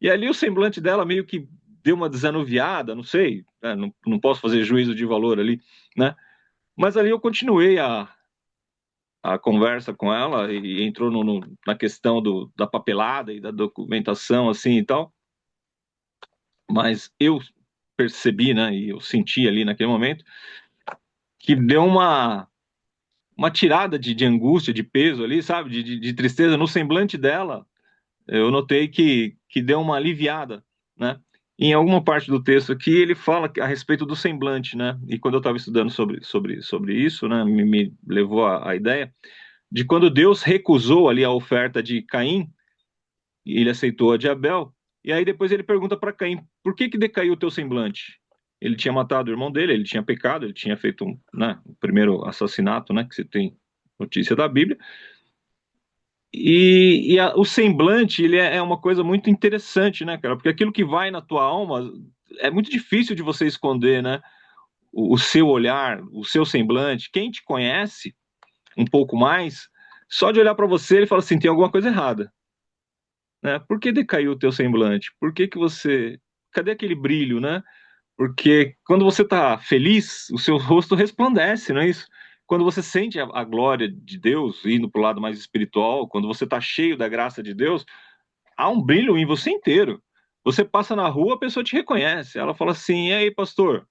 E ali o semblante dela meio que deu uma desanuviada, não sei, né? Não posso fazer juízo de valor ali, né? Mas ali eu continuei a conversa com ela e entrou na questão da papelada e da documentação, assim e tal. Mas eu percebi, né, e eu senti ali naquele momento, que deu uma tirada de angústia, de peso ali, sabe, de tristeza no semblante dela. Eu notei que deu uma aliviada, né? Em alguma parte do texto aqui, ele fala a respeito do semblante, né? E quando eu estava estudando sobre isso, né, me levou a ideia de quando Deus recusou ali a oferta de Caim, e ele aceitou a de Abel, e aí depois ele pergunta para Caim, por que decaiu o teu semblante? Ele tinha matado o irmão dele, ele tinha pecado, ele tinha feito né, o primeiro assassinato, né, que você tem notícia da Bíblia, e o semblante, ele é uma coisa muito interessante, né, cara, porque aquilo que vai na tua alma é muito difícil de você esconder, né, o seu olhar, o seu semblante, quem te conhece um pouco mais, só de olhar para você, ele fala assim, tem alguma coisa errada, né, por que decaiu o teu semblante? Por que você, cadê aquele brilho, né? Porque quando você está feliz, o seu rosto resplandece, não é isso? Quando você sente a glória de Deus, indo para o lado mais espiritual, quando você está cheio da graça de Deus, há um brilho em você inteiro. Você passa na rua, a pessoa te reconhece. Ela fala assim: e aí, pastor?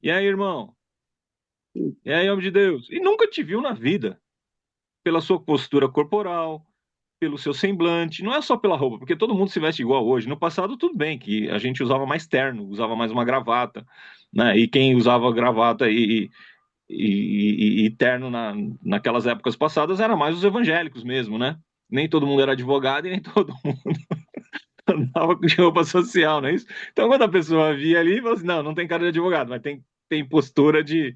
E aí, irmão? E aí, homem de Deus? E nunca te viu na vida, pela sua postura corporal, pelo seu semblante, não é só pela roupa, porque todo mundo se veste igual hoje. No passado, tudo bem, que a gente usava mais terno, usava mais uma gravata, né? E quem usava gravata e terno naquelas épocas passadas era mais os evangélicos mesmo, né? Nem todo mundo era advogado e nem todo mundo andava de roupa social, não é isso? Então, quando a pessoa via ali, falava assim, não tem cara de advogado, mas tem postura de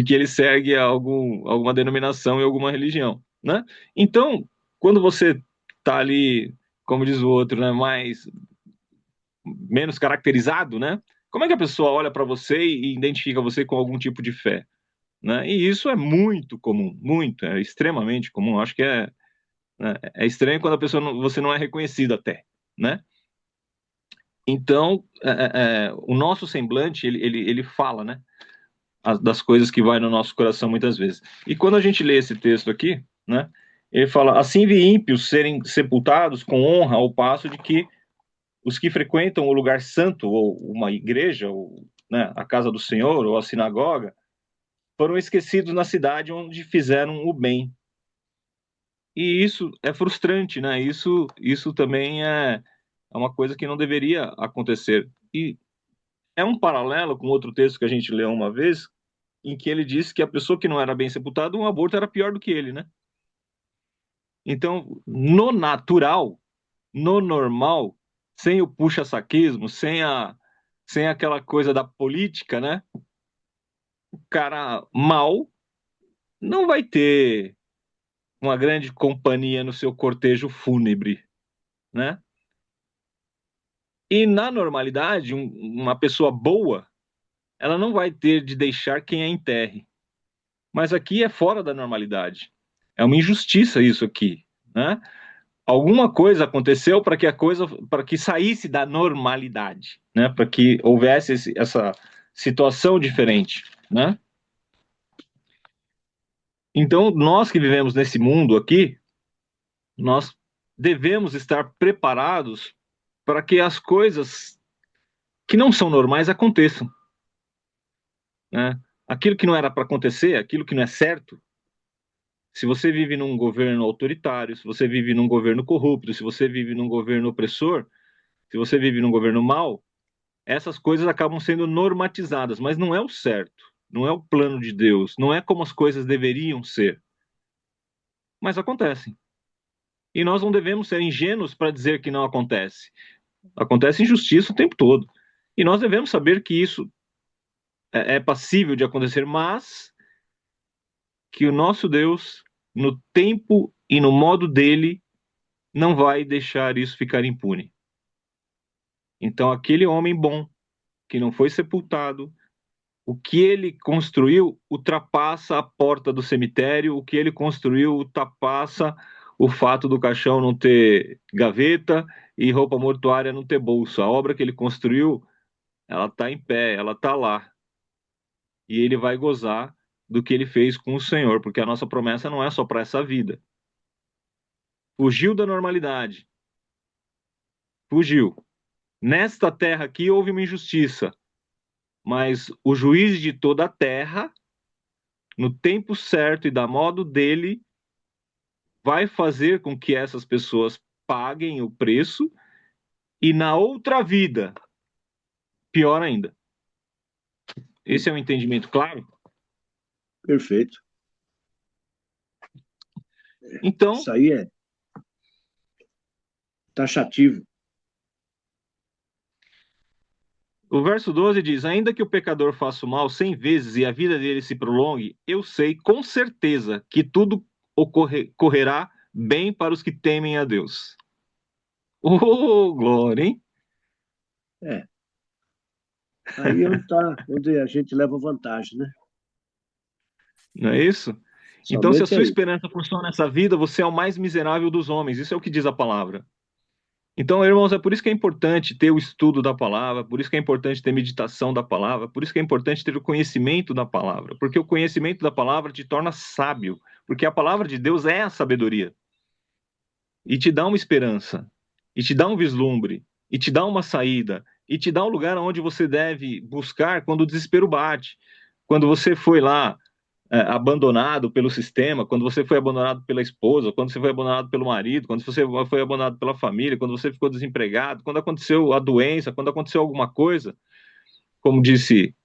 que ele segue alguma denominação e alguma religião, né? Então, quando você tá ali, como diz o outro, né, menos caracterizado, né? Como é que a pessoa olha para você e identifica você com algum tipo de fé, né? E isso é muito comum, muito, é extremamente comum. Acho que né? É estranho quando a pessoa você não é reconhecido até, né? Então, o nosso semblante, ele fala, né? Das coisas que vai no nosso coração muitas vezes. E quando a gente lê esse texto aqui, né? Ele fala, assim vi ímpios serem sepultados com honra ao passo de que os que frequentam o lugar santo, ou uma igreja, ou, né, a casa do Senhor, ou a sinagoga, foram esquecidos na cidade onde fizeram o bem. E isso é frustrante, né? Isso também é uma coisa que não deveria acontecer. E é um paralelo com outro texto que a gente leu uma vez, em que ele disse que a pessoa que não era bem sepultada, um aborto era pior do que ele, né? Então, no natural, no normal, sem o puxa-saquismo, sem aquela coisa da política, né? O cara mal não vai ter uma grande companhia no seu cortejo fúnebre, né? E na normalidade, uma pessoa boa, ela não vai ter de deixar quem a enterre. Mas aqui é fora da normalidade. É uma injustiça isso aqui, né? Alguma coisa aconteceu para que saísse da normalidade, né? Para que houvesse essa situação diferente, né? Então, nós que vivemos nesse mundo aqui, nós devemos estar preparados para que as coisas que não são normais aconteçam, né? Aquilo que não era para acontecer, aquilo que não é certo, se você vive num governo autoritário, se você vive num governo corrupto, se você vive num governo opressor, se você vive num governo mau, essas coisas acabam sendo normatizadas, mas não é o certo, não é o plano de Deus, não é como as coisas deveriam ser, mas acontecem. E nós não devemos ser ingênuos para dizer que não acontece. Acontece injustiça o tempo todo. E nós devemos saber que isso é passível de acontecer, mas que o nosso Deus, no tempo e no modo dele, não vai deixar isso ficar impune. Então, aquele homem bom, que não foi sepultado, o que ele construiu ultrapassa a porta do cemitério, o que ele construiu ultrapassa o fato do caixão não ter gaveta e roupa mortuária não ter bolso. A obra que ele construiu, ela está em pé, ela está lá. E ele vai gozar do que ele fez com o Senhor, porque a nossa promessa não é só para essa vida. Fugiu da normalidade. Fugiu. Nesta terra aqui houve uma injustiça, mas o juiz de toda a terra, no tempo certo e da modo dele, vai fazer com que essas pessoas paguem o preço e na outra vida, pior ainda. Esse é um entendimento claro? Perfeito. Então, Isso aí é taxativo. o verso 12 diz: ainda que o pecador faça o mal 100 vezes e a vida dele se prolongue, eu sei com certeza que tudo correrá bem para os que temem a Deus. Oh, glória, hein? É. Aí onde a gente leva vantagem, né? Não é isso? Então, se a Somente sua aí. esperança for só nessa vida, você é o mais miserável dos homens. Isso é o que diz a palavra. Então, irmãos, é por isso que é importante ter o estudo da palavra, por isso que é importante ter meditação da palavra, por isso que é importante ter o conhecimento da palavra, porque o conhecimento da palavra te torna sábio, porque a palavra de Deus é a sabedoria e te dá uma esperança, e te dá um vislumbre, e te dá uma saída, e te dá um lugar onde você deve buscar quando o desespero bate, quando você foi lá abandonado pelo sistema, quando você foi abandonado pela esposa, quando você foi abandonado pelo marido, quando você foi abandonado pela família, quando você ficou desempregado, quando aconteceu a doença, quando aconteceu alguma coisa, como disse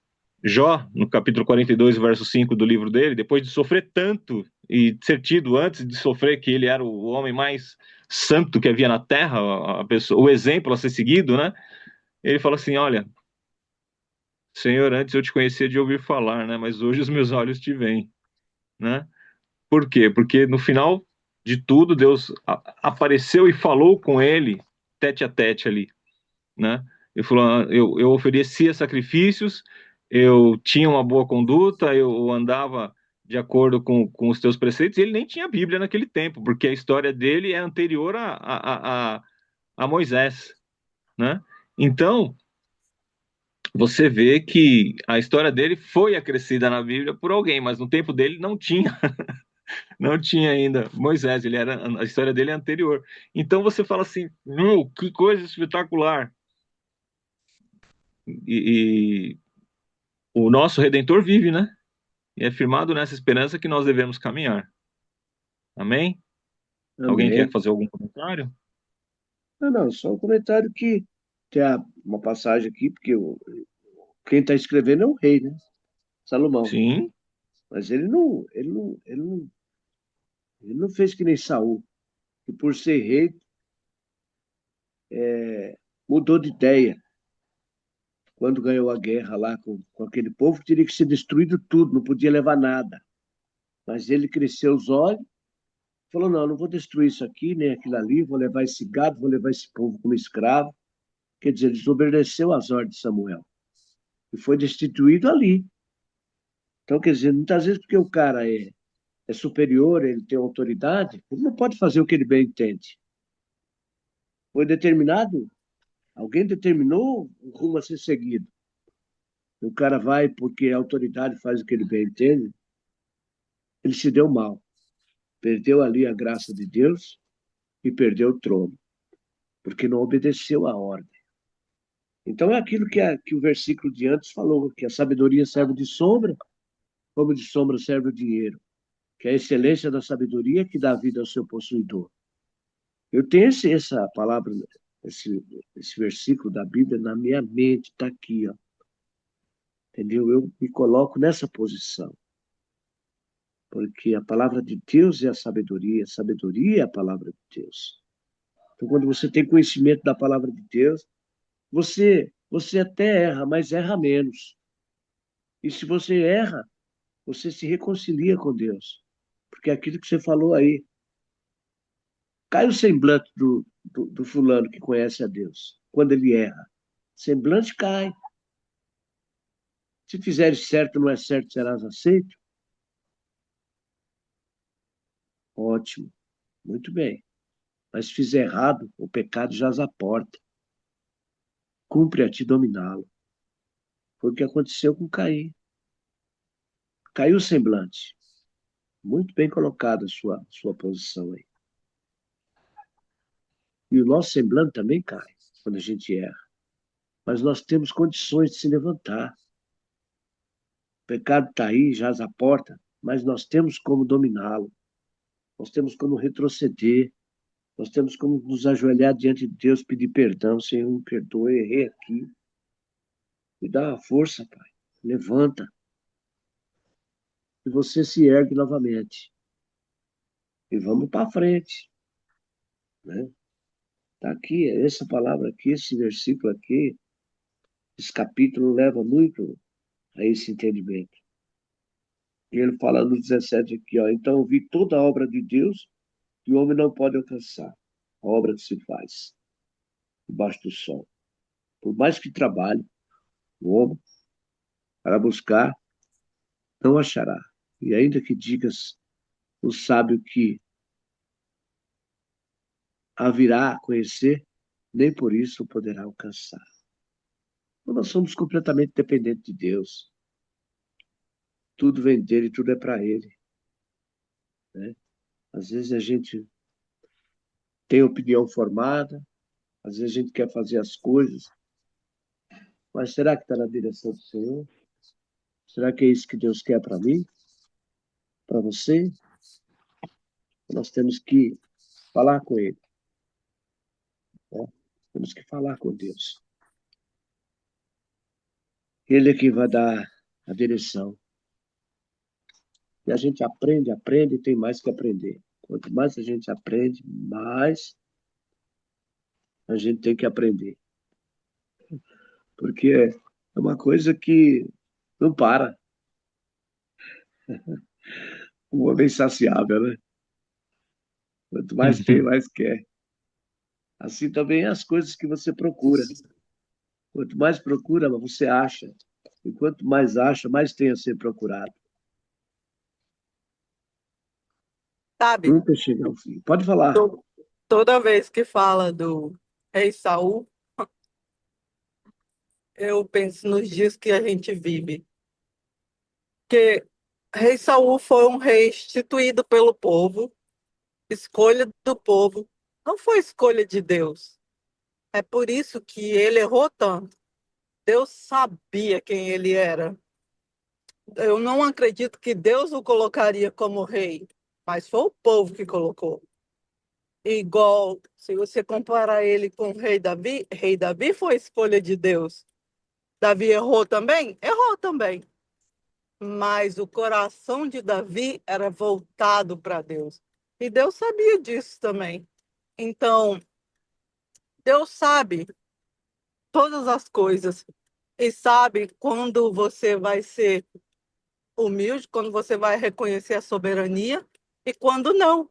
Jó, no capítulo 42, verso 5 do livro dele, depois de sofrer tanto e ser tido antes de sofrer que ele era o homem mais santo que havia na terra, a pessoa, o exemplo a ser seguido, né? Ele fala assim, olha, Senhor, antes eu te conhecia de ouvir falar, né? Mas hoje os meus olhos te veem, né? Por quê? Porque no final de tudo, Deus apareceu e falou com ele, tete a tete ali, né? Ele falou, eu oferecia sacrifícios, eu tinha uma boa conduta, eu andava de acordo com os teus preceitos, ele nem tinha Bíblia naquele tempo, porque a história dele é anterior a Moisés, né? Então, você vê que a história dele foi acrescida na Bíblia por alguém, mas no tempo dele não tinha, não tinha ainda Moisés, a história dele é anterior. Então você fala assim, meu, que coisa espetacular. E o nosso Redentor vive, né? E é firmado nessa esperança que nós devemos caminhar. Amém? Alguém quer Amém. fazer algum comentário? Não, só um comentário que tem uma passagem aqui, porque quem está escrevendo é o rei, né? Salomão. Sim, Mas ele não fez que nem Saul, que por ser rei mudou de ideia. Quando ganhou a guerra lá com aquele povo, teria que ser destruído tudo, não podia levar nada. Mas ele cresceu os olhos, falou: não, não vou destruir isso aqui, nem aquilo ali, vou levar esse gado, vou levar esse povo como escravo. Quer dizer, desobedeceu às ordens de Samuel e foi destituído ali. Então, quer dizer, muitas vezes porque o cara é superior, ele tem autoridade, ele não pode fazer o que ele bem entende. Foi determinado, alguém determinou o rumo a ser seguido. O cara vai porque a autoridade faz o que ele bem entende, ele se deu mal. Perdeu ali a graça de Deus e perdeu o trono, porque não obedeceu à ordem. Então é aquilo que o versículo de antes falou, que a sabedoria serve de sombra, como de sombra serve o dinheiro, que é a excelência da sabedoria que dá vida ao seu possuidor. Eu tenho essa palavra, esse versículo da Bíblia na minha mente, está aqui, ó. Entendeu? Eu me coloco nessa posição, porque a palavra de Deus é a sabedoria é a palavra de Deus. Então, quando você tem conhecimento da palavra de Deus, você até erra, mas erra menos. E se você erra, você se reconcilia com Deus. Porque é aquilo que você falou aí, cai o semblante do fulano que conhece a Deus, quando ele erra. Semblante cai. Se fizeres certo, não é certo, serás aceito. Ótimo, muito bem. Mas se fizer errado, o pecado jaz à porta. Cumpre a ti dominá-lo. Foi o que aconteceu com Caim. Caiu o semblante. Muito bem colocada a sua posição aí. E o nosso semblante também cai quando a gente erra. Mas nós temos condições de se levantar. O pecado está aí, jaz à porta, mas nós temos como dominá-lo. Nós temos como retroceder. Nós temos como nos ajoelhar diante de Deus, pedir perdão. Senhor, me perdoe, errei aqui. Me dá uma força, Pai. Levanta. E você se ergue novamente. E vamos para frente. Né? Tá aqui, essa palavra aqui, esse versículo aqui, esse capítulo leva muito a esse entendimento. E ele fala no 17 aqui, ó, então eu vi toda a obra de Deus que o homem não pode alcançar, a obra que se faz debaixo do sol. Por mais que trabalhe o homem para buscar, não achará. E ainda que digas o sábio que haverá a conhecer, nem por isso o poderá alcançar. Então, nós somos completamente dependentes de Deus. Tudo vem dele, tudo é para ele. Né? Às vezes a gente tem opinião formada, às vezes a gente quer fazer as coisas, mas será que está na direção do Senhor? Será que é isso que Deus quer para mim? Para você? Nós temos que falar com Ele. Né? Temos que falar com Deus. Ele é quem vai dar a direção. E a gente aprende, aprende e tem mais que aprender. Quanto mais a gente aprende, mais a gente tem que aprender. Porque é uma coisa que não para. O homem é insaciável, né? Quanto mais tem, mais quer. Assim também é as coisas que você procura. Quanto mais procura, você acha. E quanto mais acha, mais tem a ser procurado. sabe? Nunca chega ao fim. Pode falar. To- Toda vez que fala do rei Saul, eu penso nos dias que a gente vive. Que rei Saul foi um rei instituído pelo povo, escolha do povo, não foi escolha de Deus. É por isso que ele errou tanto. Deus sabia quem ele era. Eu não acredito que Deus o colocaria como rei, mas foi o povo que colocou. Igual, se você comparar ele com o rei Davi foi escolha de Deus. Davi errou também? Errou também. Mas o coração de Davi era voltado para Deus. E Deus sabia disso também. Então, Deus sabe todas as coisas e sabe quando você vai ser humilde, quando você vai reconhecer a soberania e quando não.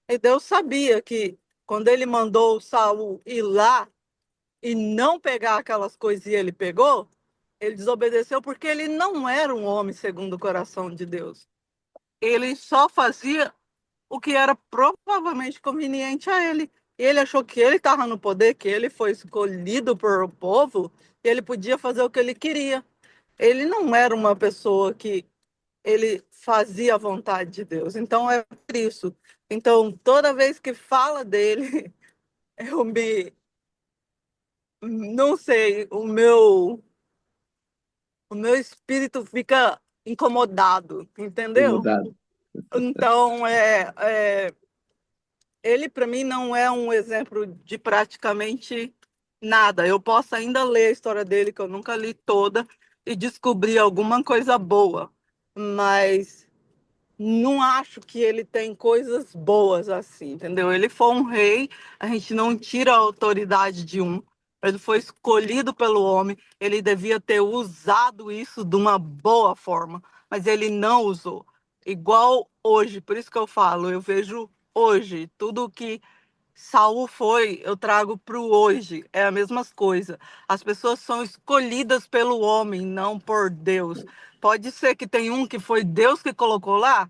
E Deus sabia que quando ele mandou Saul ir lá e não pegar aquelas coisas e ele pegou, ele desobedeceu porque ele não era um homem segundo o coração de Deus. Ele só fazia o que era provavelmente conveniente a ele. Ele achou que ele estava no poder, que ele foi escolhido por o povo, e ele podia fazer o que ele queria. Ele não era uma pessoa que ele fazia a vontade de Deus. Então é por isso. Então, toda vez que fala dele, eu me não sei, o meu espírito fica incomodado, entendeu? Incomodado. Então, ele para mim não é um exemplo de praticamente nada. Eu posso ainda ler a história dele, que eu nunca li toda, e descobrir alguma coisa boa, mas não acho que ele tem coisas boas assim, entendeu? Ele foi um rei, a gente não tira a autoridade de um. Ele foi escolhido pelo homem, ele devia ter usado isso de uma boa forma, mas ele não usou. Igual hoje, por isso que eu falo, eu vejo hoje, tudo que Saul foi, eu trago para o hoje, é a mesma coisa. As pessoas são escolhidas pelo homem, não por Deus. Pode ser que tem um que foi Deus que colocou lá,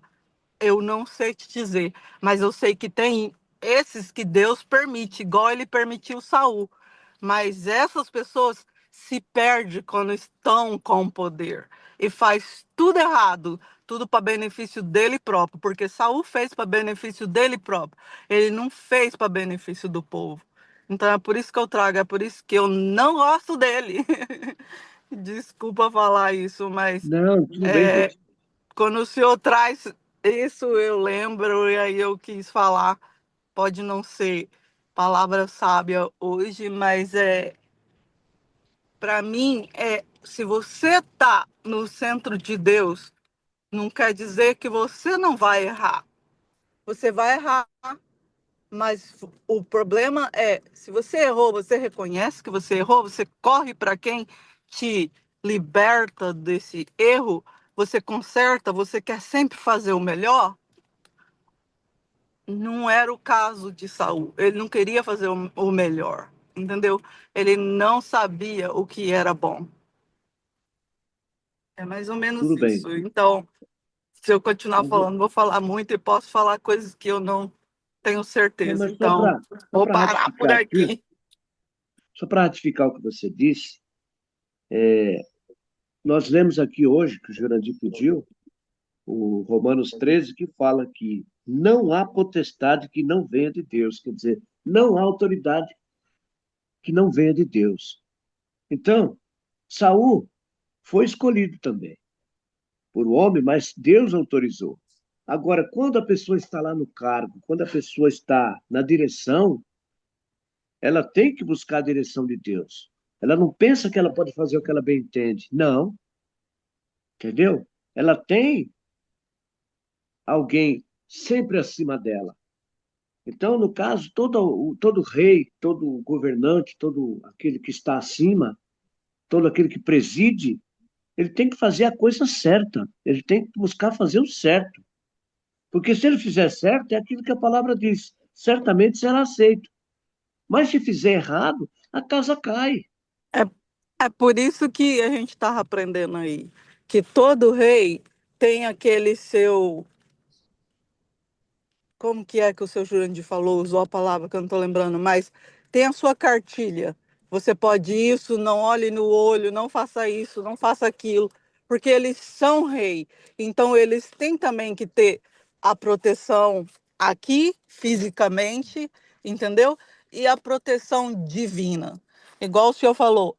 eu não sei te dizer, mas eu sei que tem esses que Deus permite, igual ele permitiu Saul. Mas essas pessoas se perdem quando estão com poder e faz tudo errado, tudo para benefício dele próprio, porque Saul fez para benefício dele próprio. Ele não fez para benefício do povo. Então é por isso que eu trago, é por isso que eu não gosto dele. Desculpa falar isso, mas Não, tudo bem. é, quando o senhor traz isso, eu lembro, e aí eu quis falar. Pode não ser palavra sábia hoje, mas para mim, se você está no centro de Deus, não quer dizer que você não vai errar. Você vai errar, mas o problema é, se você errou, você reconhece que você errou, você corre para quem te liberta desse erro, você conserta, você quer sempre fazer o melhor. Não era o caso de Saul. Ele não queria fazer o melhor, entendeu? Ele não sabia o que era bom. É mais ou menos Tudo bem. isso. Então, se eu continuar Mas, falando, vou falar muito e posso falar coisas que eu não tenho não, certeza. mas Então, só vou para parar por ratificar aqui, aqui. só para ratificar o que você disse, nós lemos aqui hoje, que o Jurandir pediu, o Romanos 13, que fala que não há potestade que não venha de Deus, quer dizer, não há autoridade que não venha de Deus. Então, Saul foi escolhido também por um homem, mas Deus autorizou. Agora, quando a pessoa está lá no cargo, quando a pessoa está na direção, ela tem que buscar a direção de Deus. Ela não pensa que ela pode fazer o que ela bem entende. Não, entendeu? Ela tem alguém sempre acima dela. Então, no caso, todo rei, todo governante, todo aquele que está acima, todo aquele que preside, ele tem que fazer a coisa certa. Ele tem que buscar fazer o certo. Porque se ele fizer certo, é aquilo que a palavra diz: certamente será aceito. Mas se fizer errado, a casa cai. É por isso que a gente estava aprendendo aí, que todo rei tem aquele seu como que é que o seu Jurandir falou, usou a palavra que eu não estou lembrando, mas tem a sua cartilha. Você pode isso, não olhe no olho, não faça isso, não faça aquilo, porque eles são rei. Então eles têm também que ter a proteção aqui, fisicamente, entendeu? E a proteção divina. Igual o senhor falou,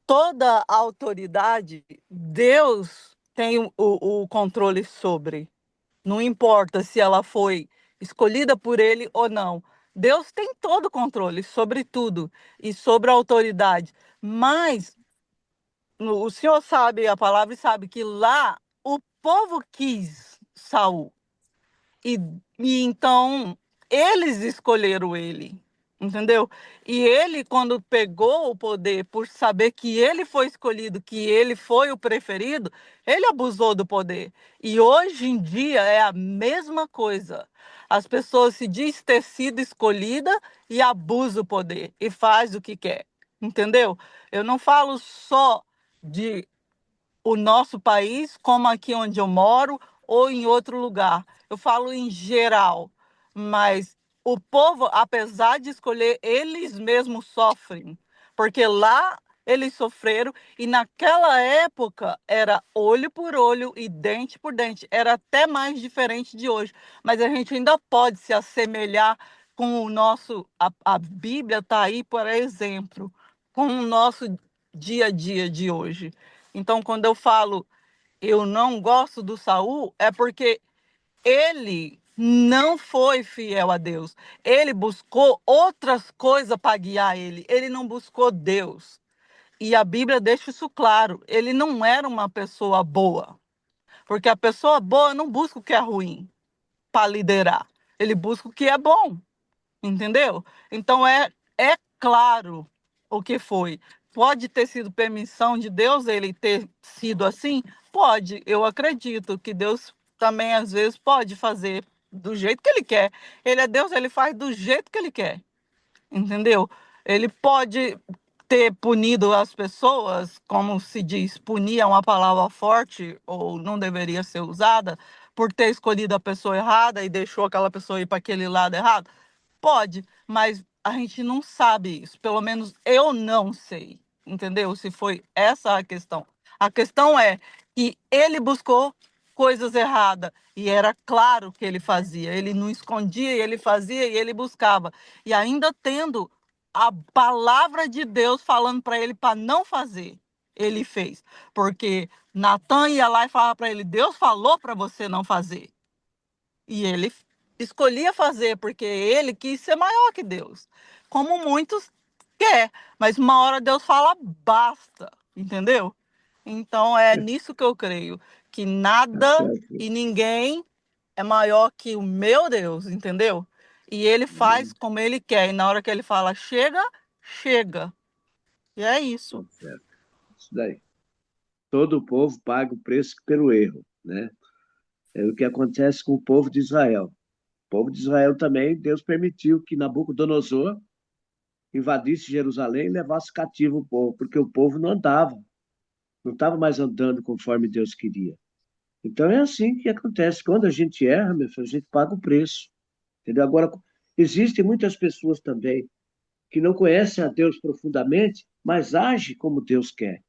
toda a autoridade, Deus tem o controle sobre. Não importa se ela foi escolhida por ele ou não. Deus tem todo o controle sobre tudo e sobre a autoridade. Mas o senhor sabe, a palavra sabe que lá o povo quis Saul. E, e então eles escolheram ele, entendeu? E ele, quando pegou o poder, por saber que ele foi escolhido, que ele foi o preferido, ele abusou do poder. E hoje em dia é a mesma coisa. As pessoas se diz ter sido escolhida e abusa o poder e faz o que quer, entendeu? Eu não falo só de o nosso país, como aqui onde eu moro, ou em outro lugar. Eu falo em geral, mas o povo, apesar de escolher, eles mesmos sofrem, porque lá eles sofreram e naquela época era olho por olho e dente por dente, era até mais diferente de hoje, mas a gente ainda pode se assemelhar com o nosso, a Bíblia está aí, por exemplo, com o nosso dia a dia de hoje. Então, quando eu falo eu não gosto do Saul, é porque ele não foi fiel a Deus. Ele buscou outras coisas para guiar ele. Ele não buscou Deus. E a Bíblia deixa isso claro. Ele não era uma pessoa boa. Porque a pessoa boa não busca o que é ruim para liderar. Ele busca o que é bom. Entendeu? Então é claro o que foi. Pode ter sido permissão de Deus ele ter sido assim? Pode. Eu acredito que Deus também às vezes pode fazer do jeito que ele quer. Ele é Deus, ele faz do jeito que ele quer. Entendeu? Ele pode ter punido as pessoas, como se diz, punir é uma palavra forte ou não deveria ser usada, por ter escolhido a pessoa errada e deixou aquela pessoa ir para aquele lado errado. Pode, mas a gente não sabe isso. Pelo menos eu não sei, entendeu? Se foi essa a questão. A questão é que ele buscou coisas erradas e era claro que ele fazia. Ele não escondia, ele fazia e ele buscava. E ainda tendo a palavra de Deus falando para ele para não fazer, ele fez. Porque Natan ia lá e falava para ele: Deus falou para você não fazer. E ele escolhia fazer porque ele quis ser maior que Deus. Como muitos quer, mas uma hora Deus fala basta, entendeu? Então é nisso que eu creio, que Tá nada certo. e ninguém é maior que o meu Deus, entendeu? E ele faz como ele quer, e na hora que ele fala chega, chega. E é Tá isso. certo. Isso daí. Todo o povo paga o preço pelo erro, né? É o que acontece com o povo de Israel. O povo de Israel também, Deus permitiu que Nabucodonosor invadisse Jerusalém e levasse cativo o povo, porque o povo não andava, não estava mais andando conforme Deus queria. Então é assim que acontece. Quando a gente erra, meu filho, a gente paga o preço. Entendeu? Agora, existem muitas pessoas também que não conhecem a Deus profundamente, mas agem como Deus quer.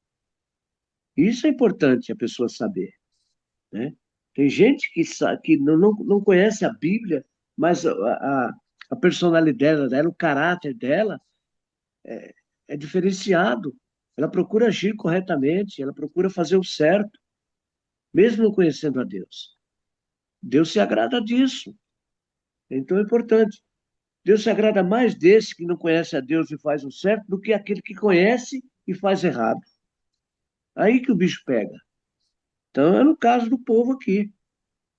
Isso é importante a pessoa saber, né? Tem gente que não conhece a Bíblia, mas a personalidade dela, o caráter dela é diferenciado. Ela procura agir corretamente, ela procura fazer o certo, mesmo não conhecendo a Deus. Deus se agrada disso. Então é importante. Deus se agrada mais desse que não conhece a Deus e faz o certo do que aquele que conhece e faz errado. Aí que o bicho pega. Então é no caso do povo aqui,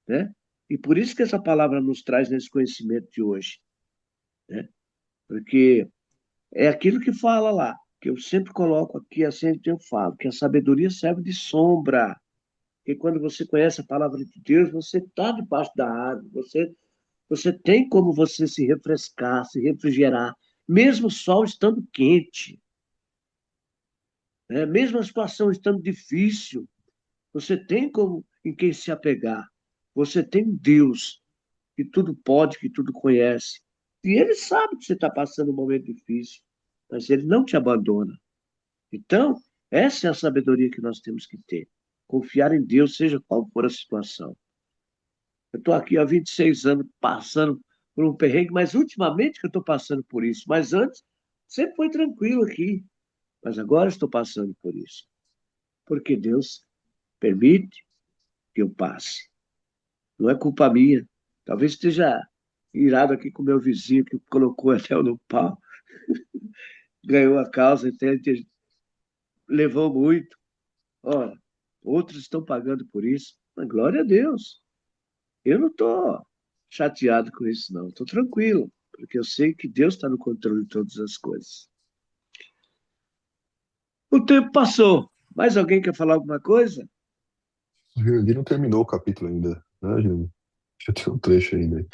né? E por isso que essa palavra nos traz nesse conhecimento de hoje, né? Porque é aquilo que fala lá, que eu sempre coloco aqui, assim eu falo, que a sabedoria serve de sombra. Porque quando você conhece a palavra de Deus, você está debaixo da árvore, você tem como você se refrescar, se refrigerar, mesmo o sol estando quente, né? Mesmo a situação estando difícil, você tem como em quem se apegar. Você tem Deus que tudo pode, que tudo conhece. E Ele sabe que você está passando um momento difícil, mas Ele não te abandona. Então, essa é a sabedoria que nós temos que ter. Confiar em Deus, seja qual for a situação. Eu estou aqui há 26 anos passando por um perrengue, mas ultimamente que eu estou passando por isso. Mas antes, sempre foi tranquilo aqui. Mas agora estou passando por isso. Porque Deus permite que eu passe. Não é culpa minha. Talvez esteja irado aqui com o meu vizinho que colocou até no pau, ganhou a causa, até levou muito. Ora, outros estão pagando por isso. Mas glória a Deus. Eu não estou chateado com isso, não. Estou tranquilo, porque eu sei que Deus está no controle de todas as coisas. O tempo passou. Mais alguém quer falar alguma coisa? O Jurandir não terminou o capítulo ainda, né, Jurandir? Já tem um trecho ainda.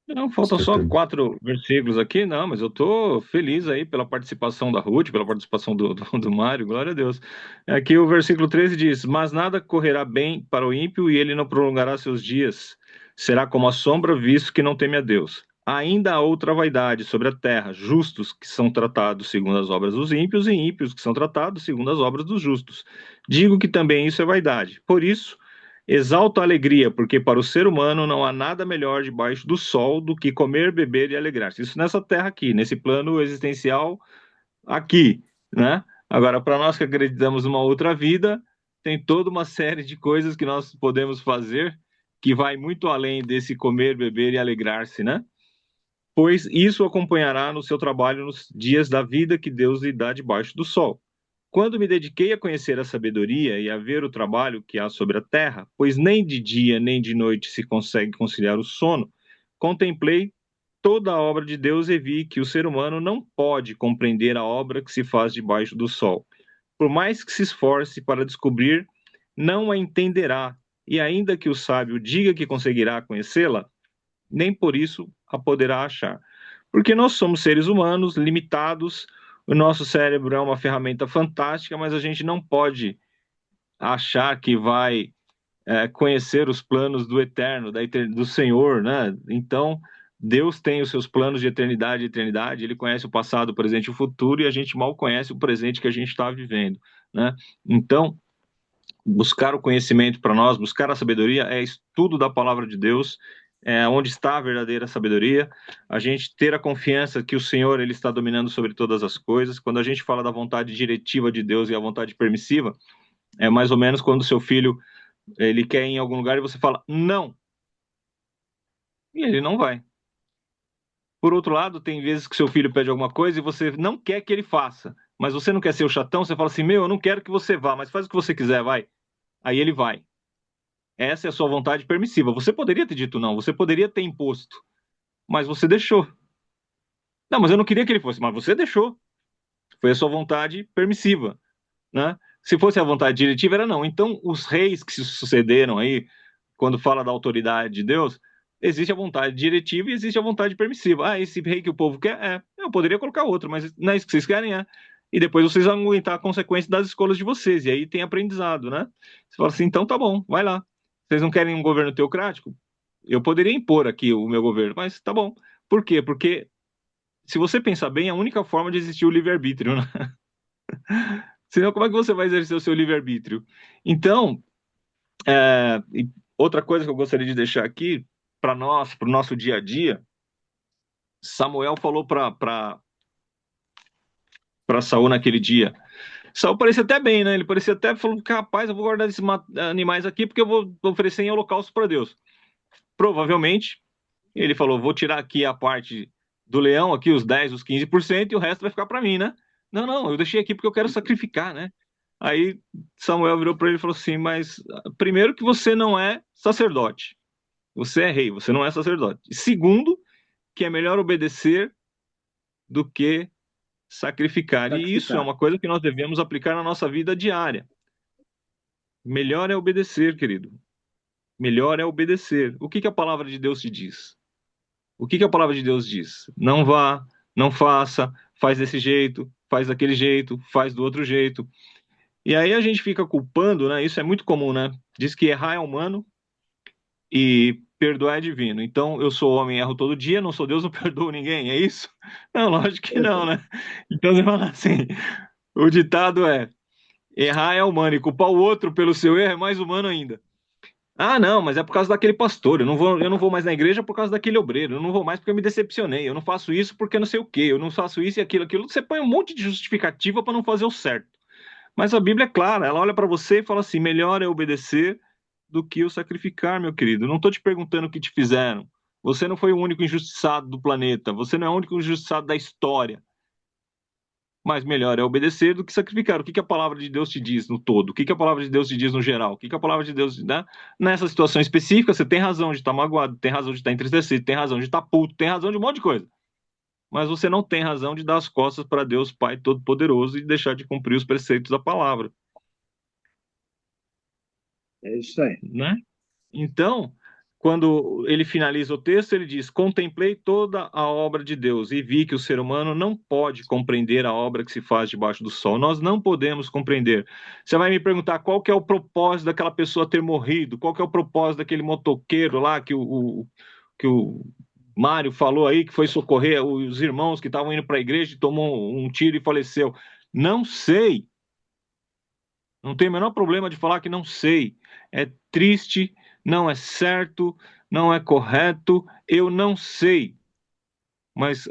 Não, Você faltam quer só perguntar? 4 versículos aqui, não, mas eu tô feliz aí pela participação da Ruth, pela participação do Mário, glória a Deus. Aqui o versículo 13 diz: Mas nada correrá bem para o ímpio e ele não prolongará seus dias. Será como a sombra, visto que não teme a Deus. Ainda há outra vaidade sobre a terra, justos que são tratados segundo as obras dos ímpios e ímpios que são tratados segundo as obras dos justos. Digo que também isso é vaidade. Por isso, exalto a alegria, porque para o ser humano não há nada melhor debaixo do sol do que comer, beber e alegrar-se. Isso nessa terra aqui, nesse plano existencial aqui, né? Agora, para nós que acreditamos numa outra vida, tem toda uma série de coisas que nós podemos fazer que vai muito além desse comer, beber e alegrar-se, né? Pois isso acompanhará no seu trabalho nos dias da vida que Deus lhe dá debaixo do sol. Quando me dediquei a conhecer a sabedoria e a ver o trabalho que há sobre a terra, pois nem de dia nem de noite se consegue conciliar o sono, contemplei toda a obra de Deus e vi que o ser humano não pode compreender a obra que se faz debaixo do sol. Por mais que se esforce para descobrir, não a entenderá, e ainda que o sábio diga que conseguirá conhecê-la, nem por isso a poderá achar. Porque nós somos seres humanos, limitados, o nosso cérebro é uma ferramenta fantástica, mas a gente não pode achar que vai conhecer os planos do eterno, do Senhor, né? Então, Deus tem os seus planos de eternidade e eternidade, ele conhece o passado, o presente e o futuro, e a gente mal conhece o presente que a gente está vivendo, né? Então, buscar o conhecimento para nós, buscar a sabedoria é estudo da palavra de Deus, é onde está a verdadeira sabedoria, a gente ter a confiança que o Senhor ele está dominando sobre todas as coisas. Quando a gente fala da vontade diretiva de Deus e a vontade permissiva, é mais ou menos quando o seu filho ele quer ir em algum lugar e você fala não, e ele não vai. Por outro lado, tem vezes que seu filho pede alguma coisa e você não quer que ele faça, mas você não quer ser o chatão, você fala assim, meu, eu não quero que você vá, mas faz o que você quiser, vai. Aí ele vai. Essa é a sua vontade permissiva. Você poderia ter dito não, você poderia ter imposto, mas você deixou. Não, mas eu não queria que ele fosse, mas você deixou. Foi a sua vontade permissiva, né? Se fosse a vontade diretiva, era não. Então, os reis que se sucederam aí, quando fala da autoridade de Deus, existe a vontade diretiva e existe a vontade permissiva. Ah, esse rei que o povo quer? É. Eu poderia colocar outro, mas não é isso que vocês querem? É. E depois vocês vão aguentar a consequência das escolhas de vocês. E aí tem aprendizado, né? Você fala assim, então tá bom, vai lá. Vocês não querem um governo teocrático? Eu poderia impor aqui o meu governo, mas tá bom. Por quê? Porque, se você pensar bem, é a única forma de existir o livre-arbítrio, né? Senão, como é que você vai exercer o seu livre-arbítrio? Então, outra coisa que eu gostaria de deixar aqui, para nós, para o nosso dia a dia, Samuel falou para Saul naquele dia. Saul parecia até bem, né? Ele parecia até, falou, rapaz, eu vou guardar esses animais aqui porque eu vou oferecer em holocausto para Deus. Provavelmente, ele falou, vou tirar aqui a parte do leão, aqui os 10, os 15%, e o resto vai ficar para mim, né? Não, eu deixei aqui porque eu quero sacrificar, né? Aí Samuel virou para ele e falou assim, mas primeiro que você não é sacerdote, você é rei, você não é sacerdote. E segundo, que é melhor obedecer do que sacrificar. E isso é uma coisa que nós devemos aplicar na nossa vida diária. Melhor é obedecer, querido. Melhor é obedecer. O que a palavra de Deus te diz? O que a palavra de Deus diz? Não vá, não faça, faz desse jeito, faz daquele jeito, faz do outro jeito. E aí a gente fica culpando, né? Isso é muito comum, né? Diz que errar é humano e perdoar é divino. Então, eu sou homem, erro todo dia, não sou Deus, não perdoo ninguém, é isso? Não, lógico que não, né? Então, você fala assim, o ditado é, errar é humano e culpar o outro pelo seu erro é mais humano ainda. Ah, não, mas é por causa daquele pastor, eu não vou mais na igreja por causa daquele obreiro, eu não vou mais porque eu me decepcionei, eu não faço isso porque não sei o quê, eu não faço isso e aquilo. Você põe um monte de justificativa para não fazer o certo. Mas a Bíblia é clara, ela olha para você e fala assim: melhor é obedecer do que o sacrificar, meu querido. Não estou te perguntando o que te fizeram. Você não foi o único injustiçado do planeta, você não é o único injustiçado da história. Mas melhor é obedecer do que sacrificar. O que a palavra de Deus te diz no todo? O que a palavra de Deus te diz no geral? O que a palavra de Deus, né? Nessa situação específica, você tem razão de estar magoado, tem razão de estar entristecido, tem razão de estar puto, tem razão de um monte de coisa. Mas você não tem razão de dar as costas para Deus Pai Todo-Poderoso e deixar de cumprir os preceitos da palavra, É isso aí. né? Então, quando ele finaliza o texto, ele diz: contemplei toda a obra de Deus e vi que o ser humano não pode compreender a obra que se faz debaixo do sol. Nós não podemos compreender. Você vai me perguntar qual que é o propósito daquela pessoa ter morrido, qual que é o propósito daquele motoqueiro lá que o Mário falou aí, que foi socorrer os irmãos que estavam indo para a igreja e tomou um tiro e faleceu. Não sei. Não tenho o menor problema de falar que não sei. É triste, não é certo, não é correto, eu não sei. Mas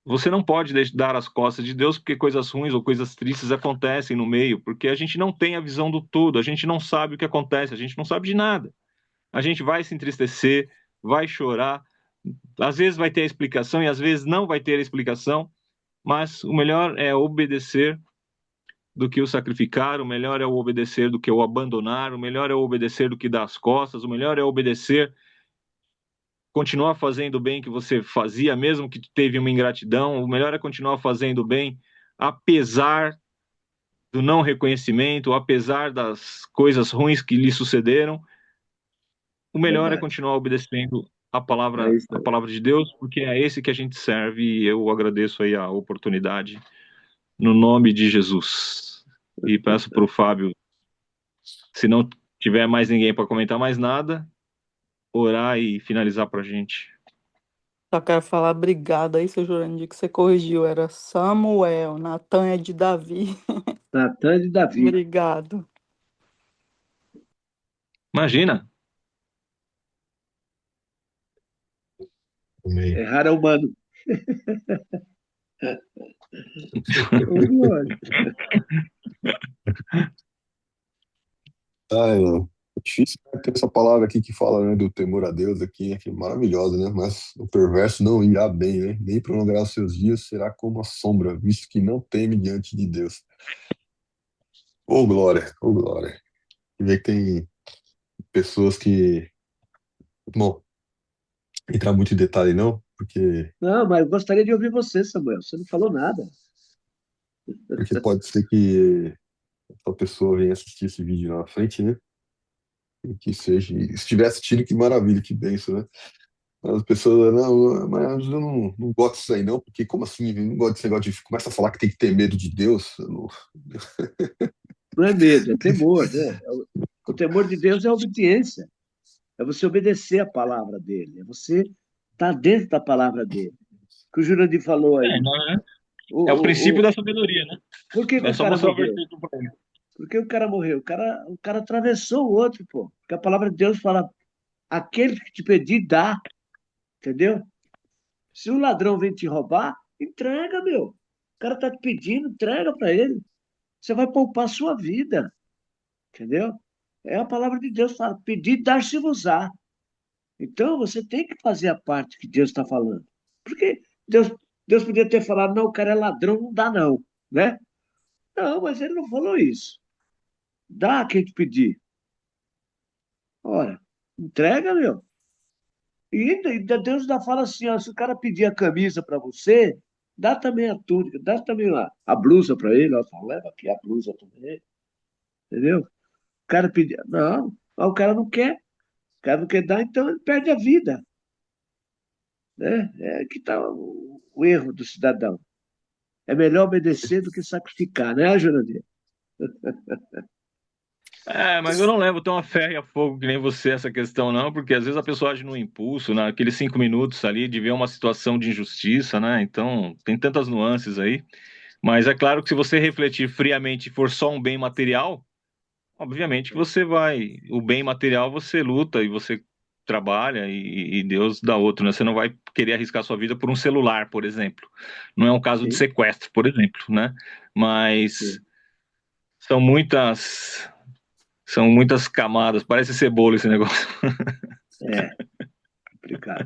você não pode dar as costas de Deus porque coisas ruins ou coisas tristes acontecem no meio, porque a gente não tem a visão do todo, a gente não sabe o que acontece, a gente não sabe de nada. A gente vai se entristecer, vai chorar, às vezes vai ter a explicação e às vezes não vai ter a explicação, mas o melhor é obedecer do que o sacrificar, o melhor é o obedecer do que o abandonar, o melhor é o obedecer do que dar as costas, o melhor é obedecer, continuar fazendo o bem que você fazia, mesmo que teve uma ingratidão, o melhor é continuar fazendo o bem, apesar do não reconhecimento, apesar das coisas ruins que lhe sucederam, o melhor é Verdade. continuar obedecendo É isso a aí. palavra de Deus, porque é esse que a gente serve e eu agradeço aí a oportunidade no nome de Jesus. E peço para o Fábio, se não tiver mais ninguém para comentar mais nada, orar e finalizar para a gente. Só quero falar obrigada aí, seu Jurandir, que você corrigiu. Era Samuel, Natan é de Davi. Natan de Davi. Obrigado. Imagina, Amém. Errar é humano. Ô, Glória. Não. É difícil, né, ter essa palavra aqui que fala, né, do temor a Deus aqui, que é maravilhosa, né? Mas o perverso não irá bem, né? Nem prolongará os seus dias, será como a sombra, visto que não teme diante de Deus. Ô, glória, ô, glória. E vê que tem pessoas que, bom, entrar muito em detalhe não, Não, mas eu gostaria de ouvir você, Samuel. Você não falou nada. porque pode ser que essa pessoa venha assistir esse vídeo lá na frente, né? E que seja, e se estiver assistindo, que maravilha, que bênção, né? As pessoas, não, mas eu não gosto disso aí não, porque como assim? Eu não gosto desse negócio de começa a falar que tem que ter medo de Deus. Eu não- Não é medo, é temor, né? O temor de Deus é obediência. É você obedecer a palavra dele. É você estar dentro da palavra dele. O que o Jurandir falou aí. é o princípio O, da sabedoria, né? por que que É o só cara mostrar o morreu? versículo para ele. Por que o cara morreu? O cara atravessou o outro, pô. Porque a palavra de Deus fala: aquele que te pedir, dá. Entendeu? Se o ladrão vem te roubar, entrega, meu. O cara tá te pedindo, entrega para ele. Você vai poupar a sua vida. Entendeu? É a palavra de Deus fala: pedir, dar-se-vos-á. Então você tem que fazer a parte que Deus está falando. Porque Deus podia ter falado: não, o cara é ladrão, não dá, não. Né? Não, mas ele não falou isso. Dá a quem te pedir. Ora, entrega, meu. E Deus ainda fala assim: ó, se o cara pedir a camisa para você, dá também a túnica, dá também a blusa para ele. Ó, fala, leva aqui a blusa também. Entendeu? O cara pedir. Não, mas o cara não quer. O cara não quer dar, então ele perde a vida. Né? É que está o erro do cidadão. É melhor obedecer do que sacrificar, né, Jurandir? Mas eu não levo tão a ferro e a fogo que nem você essa questão, não, porque às vezes a pessoa age no impulso, naqueles 5 minutos ali, de ver uma situação de injustiça, né? Então, tem tantas nuances aí. Mas é claro que se você refletir friamente e for só um bem material, obviamente que você vai. O bem material você luta e você trabalha e Deus dá outro, né? Você não vai querer arriscar sua vida por um celular, por exemplo. Não é um caso de Sim, sequestro, por exemplo, né? Mas sim. são muitas. São muitas camadas, parece cebola esse negócio. É complicado.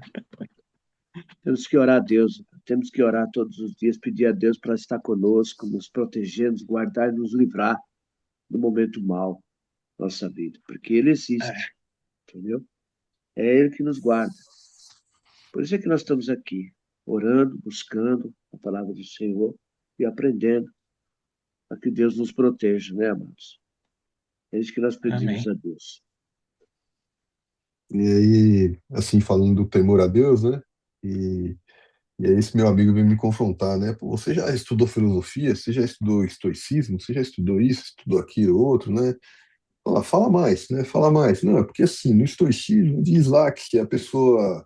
Temos que orar a Deus, temos que orar todos os dias, pedir a Deus para estar conosco, nos proteger, nos guardar e nos livrar do momento mal da nossa vida, porque Ele existe, entendeu? É Ele que nos guarda. Por isso é que nós estamos aqui, orando, buscando a palavra do Senhor e aprendendo a que Deus nos proteja, né, amados? É isso que nós pedimos Amém. a Deus. E aí, assim, falando do temor a Deus, né? E, e aí esse meu amigo veio me confrontar, né? Pô, você já estudou filosofia? Você já estudou estoicismo? Você já estudou isso, estudou aquilo, outro, né? Fala mais, né? Fala mais. Não, é porque assim, no estoicismo diz lá que se a pessoa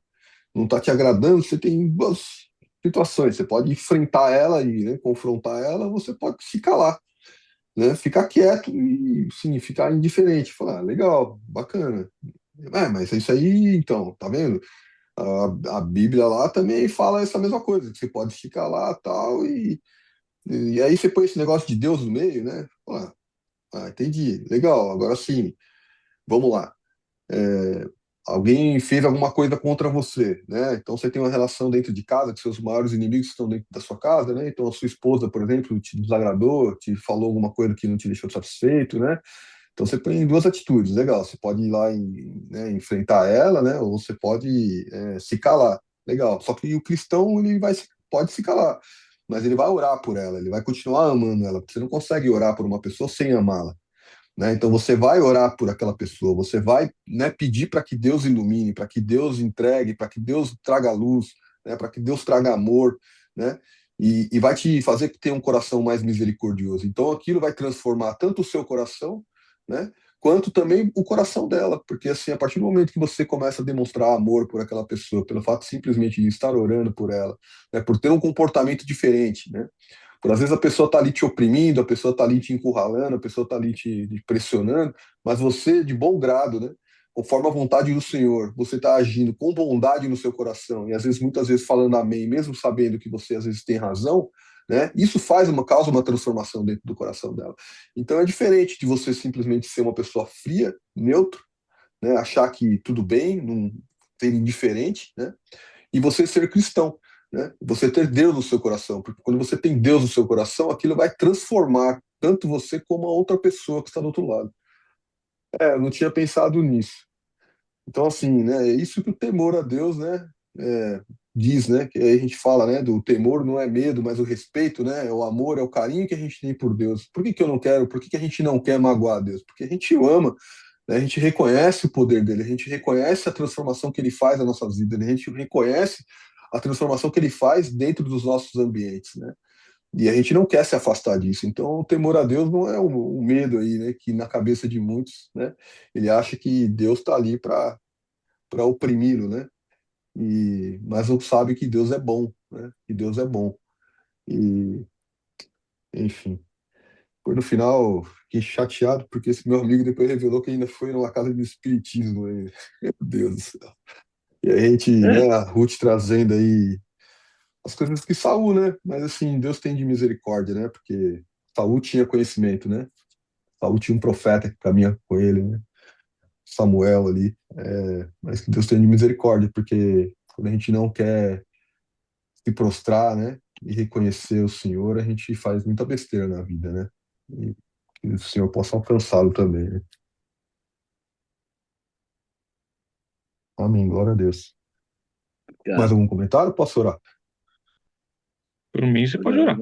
não está te agradando, você tem duas situações. Você pode enfrentar ela e, né, confrontar ela, você pode se calar, né? Ficar quieto e, sim, ficar indiferente. Falar, legal, bacana. Mas é isso aí, então, tá vendo? A Bíblia lá também fala essa mesma coisa, que você pode ficar lá tal, e aí você põe esse negócio de Deus no meio, né? Entendi, legal, agora sim, vamos lá. Alguém fez alguma coisa contra você, né? Então você tem uma relação dentro de casa, que seus maiores inimigos estão dentro da sua casa, né? Então a sua esposa, por exemplo, te desagradou, te falou alguma coisa que não te deixou satisfeito, né? Então você tem duas atitudes, legal. Você pode ir lá e, né, enfrentar ela, né? Ou você pode se calar, legal. Só que o cristão ele pode se calar, mas ele vai orar por ela, ele vai continuar amando ela. Porque você não consegue orar por uma pessoa sem amá-la, né? Então você vai orar por aquela pessoa, você vai, né, pedir para que Deus ilumine, para que Deus entregue, para que Deus traga luz, né, para que Deus traga amor, né? E vai te fazer ter um coração mais misericordioso. Então aquilo vai transformar tanto o seu coração, né, quanto também o coração dela, porque assim, a partir do momento que você começa a demonstrar amor por aquela pessoa, pelo fato simplesmente de estar orando por ela, né, por ter um comportamento diferente, né? Por às vezes a pessoa está ali te oprimindo, a pessoa está ali te encurralando, a pessoa está ali te pressionando, mas você, de bom grado, né, conforme a vontade do Senhor, você está agindo com bondade no seu coração, e às vezes, muitas vezes, falando amém, mesmo sabendo que você às vezes tem razão, né, isso causa uma transformação dentro do coração dela. Então é diferente de você simplesmente ser uma pessoa fria, neutro, né, achar que tudo bem, não ser indiferente, né, e você ser cristão, né? Você ter Deus no seu coração, porque quando você tem Deus no seu coração, aquilo vai transformar tanto você como a outra pessoa que está do outro lado. Eu não tinha pensado nisso. Então, assim, né, é isso que o temor a Deus, né, diz, né, que aí a gente fala, né, do temor não é medo, mas o respeito, né, é o amor, é o carinho que a gente tem por Deus. Por que que eu não quero? Por que que a gente não quer magoar Deus? Porque a gente o ama, né, a gente reconhece o poder dele, a gente reconhece a transformação que ele faz na nossa vida, né, a gente reconhece a transformação que ele faz dentro dos nossos ambientes, né? E a gente não quer se afastar disso. Então, o temor a Deus não é um medo aí, né? Que na cabeça de muitos, né? Ele acha que Deus está ali para oprimi-lo, né? Mas não sabe que Deus é bom, né? Que Deus é bom. E, enfim. Por no final, fiquei chateado porque esse meu amigo depois revelou que ainda foi numa casa de espiritismo. Aí. Meu Deus do céu. E a gente, né? A Ruth trazendo aí as coisas que Saul, né? Mas assim, Deus tem de misericórdia, né? Porque Saul tinha conhecimento, né? Saul tinha um profeta que caminha com ele, né? Samuel ali. Mas que Deus tem de misericórdia, porque quando a gente não quer se prostrar, né? E reconhecer o Senhor, a gente faz muita besteira na vida, né? E que o Senhor possa alcançá-lo também, né? Amém, glória a Deus. Mais Obrigado. algum comentário? Posso orar? Por mim, você pode orar.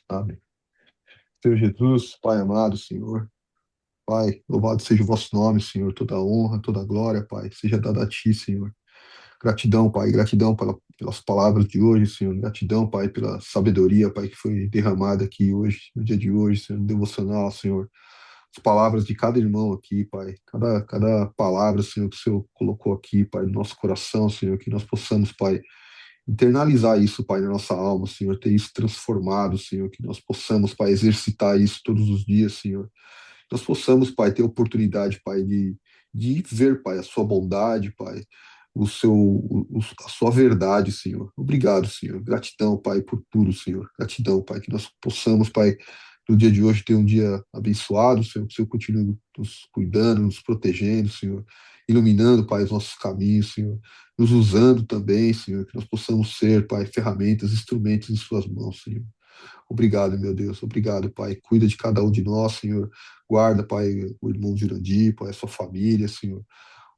Amém. Senhor Jesus, Pai amado, Senhor. Pai, louvado seja o vosso nome, Senhor. Toda honra, toda glória, Pai, seja dada a Ti, Senhor. Gratidão, Pai, gratidão pelas palavras de hoje, Senhor. Gratidão, Pai, pela sabedoria, Pai, que foi derramada aqui hoje, no dia de hoje, Senhor, no devocional, Senhor. as palavras de cada irmão aqui, Pai, cada palavra, Senhor, que o Senhor colocou aqui, Pai, no nosso coração, Senhor, que nós possamos, Pai, internalizar isso, Pai, na nossa alma, Senhor, ter isso transformado, Senhor, que nós possamos, Pai, exercitar isso todos os dias, Senhor. Nós possamos, Pai, ter oportunidade, Pai, de ver, Pai, a sua bondade, Pai, a sua verdade, Senhor. Obrigado, Senhor. Gratidão, Pai, por tudo, Senhor. Gratidão, Pai, que nós possamos, Pai, no dia de hoje ter um dia abençoado, Senhor, que o Senhor continue nos cuidando, nos protegendo, Senhor, iluminando, Pai, os nossos caminhos, Senhor, nos usando também, Senhor, que nós possamos ser, Pai, ferramentas, instrumentos em Suas mãos, Senhor. Obrigado, meu Deus. Obrigado, Pai. Cuida de cada um de nós, Senhor. Guarda, Pai, o irmão Jurandir, Pai, a sua família, Senhor.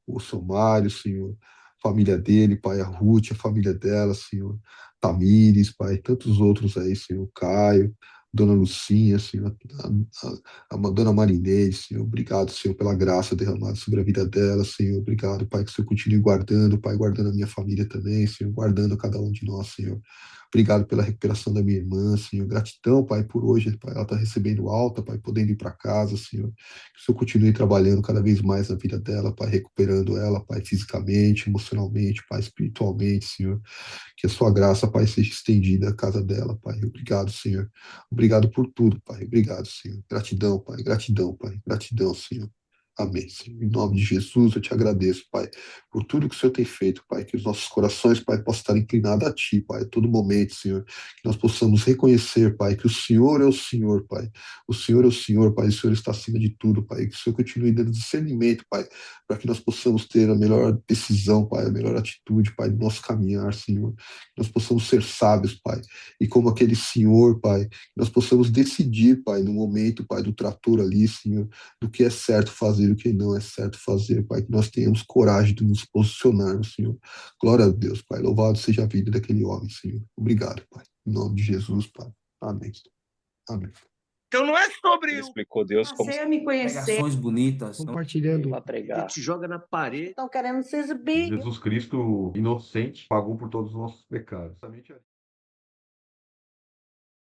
O seu Mário, Senhor. Família dele, Pai, a Ruth, a família dela, Senhor. Tamires, Pai, tantos outros aí, Senhor. Caio, Dona Lucinha, Senhor. A Dona Marinês, Senhor. Obrigado, Senhor, pela graça derramada sobre a vida dela, Senhor. Obrigado, Pai, que o Senhor continue guardando, Pai, guardando a minha família também, Senhor. Guardando cada um de nós, Senhor. Obrigado pela recuperação da minha irmã, Senhor. Gratidão, Pai, por hoje, Pai. Ela está recebendo alta, Pai, podendo ir para casa, Senhor. Que o Senhor continue trabalhando cada vez mais na vida dela, Pai, recuperando ela, Pai, fisicamente, emocionalmente, Pai, espiritualmente, Senhor. Que a sua graça, Pai, seja estendida à casa dela, Pai. Obrigado, Senhor. Obrigado por tudo, Pai. Obrigado, Senhor. Gratidão, Pai. Gratidão, Pai. Gratidão, Senhor. Amém, Senhor. Em nome de Jesus, eu te agradeço, Pai, por tudo que o Senhor tem feito, Pai, que os nossos corações, Pai, possam estar inclinados a Ti, Pai, a todo momento, Senhor, que nós possamos reconhecer, Pai, que o Senhor é o Senhor, Pai, o Senhor é o Senhor, Pai, o Senhor está acima de tudo, Pai, que o Senhor continue dando discernimento, Pai, para que nós possamos ter a melhor decisão, Pai, a melhor atitude, Pai, do nosso caminhar, Senhor, que nós possamos ser sábios, Pai, e como aquele Senhor, Pai, que nós possamos decidir, Pai, no momento, Pai, do trator ali, Senhor, do que é certo fazer e o que não é certo fazer, Pai, que nós tenhamos coragem de nos posicionarmos, Senhor. Glória a Deus, Pai. Louvado seja a vida daquele homem, Senhor. Obrigado, Pai. Em nome de Jesus, Pai. Amém. Amém. Então não é sobre Ele o explicou Deus como Passei a me conhecer. Pregações bonitas. Compartilhando. Para a pregar. gente joga na parede. Estão querendo se exibir. Jesus Cristo, inocente, pagou por todos os nossos pecados.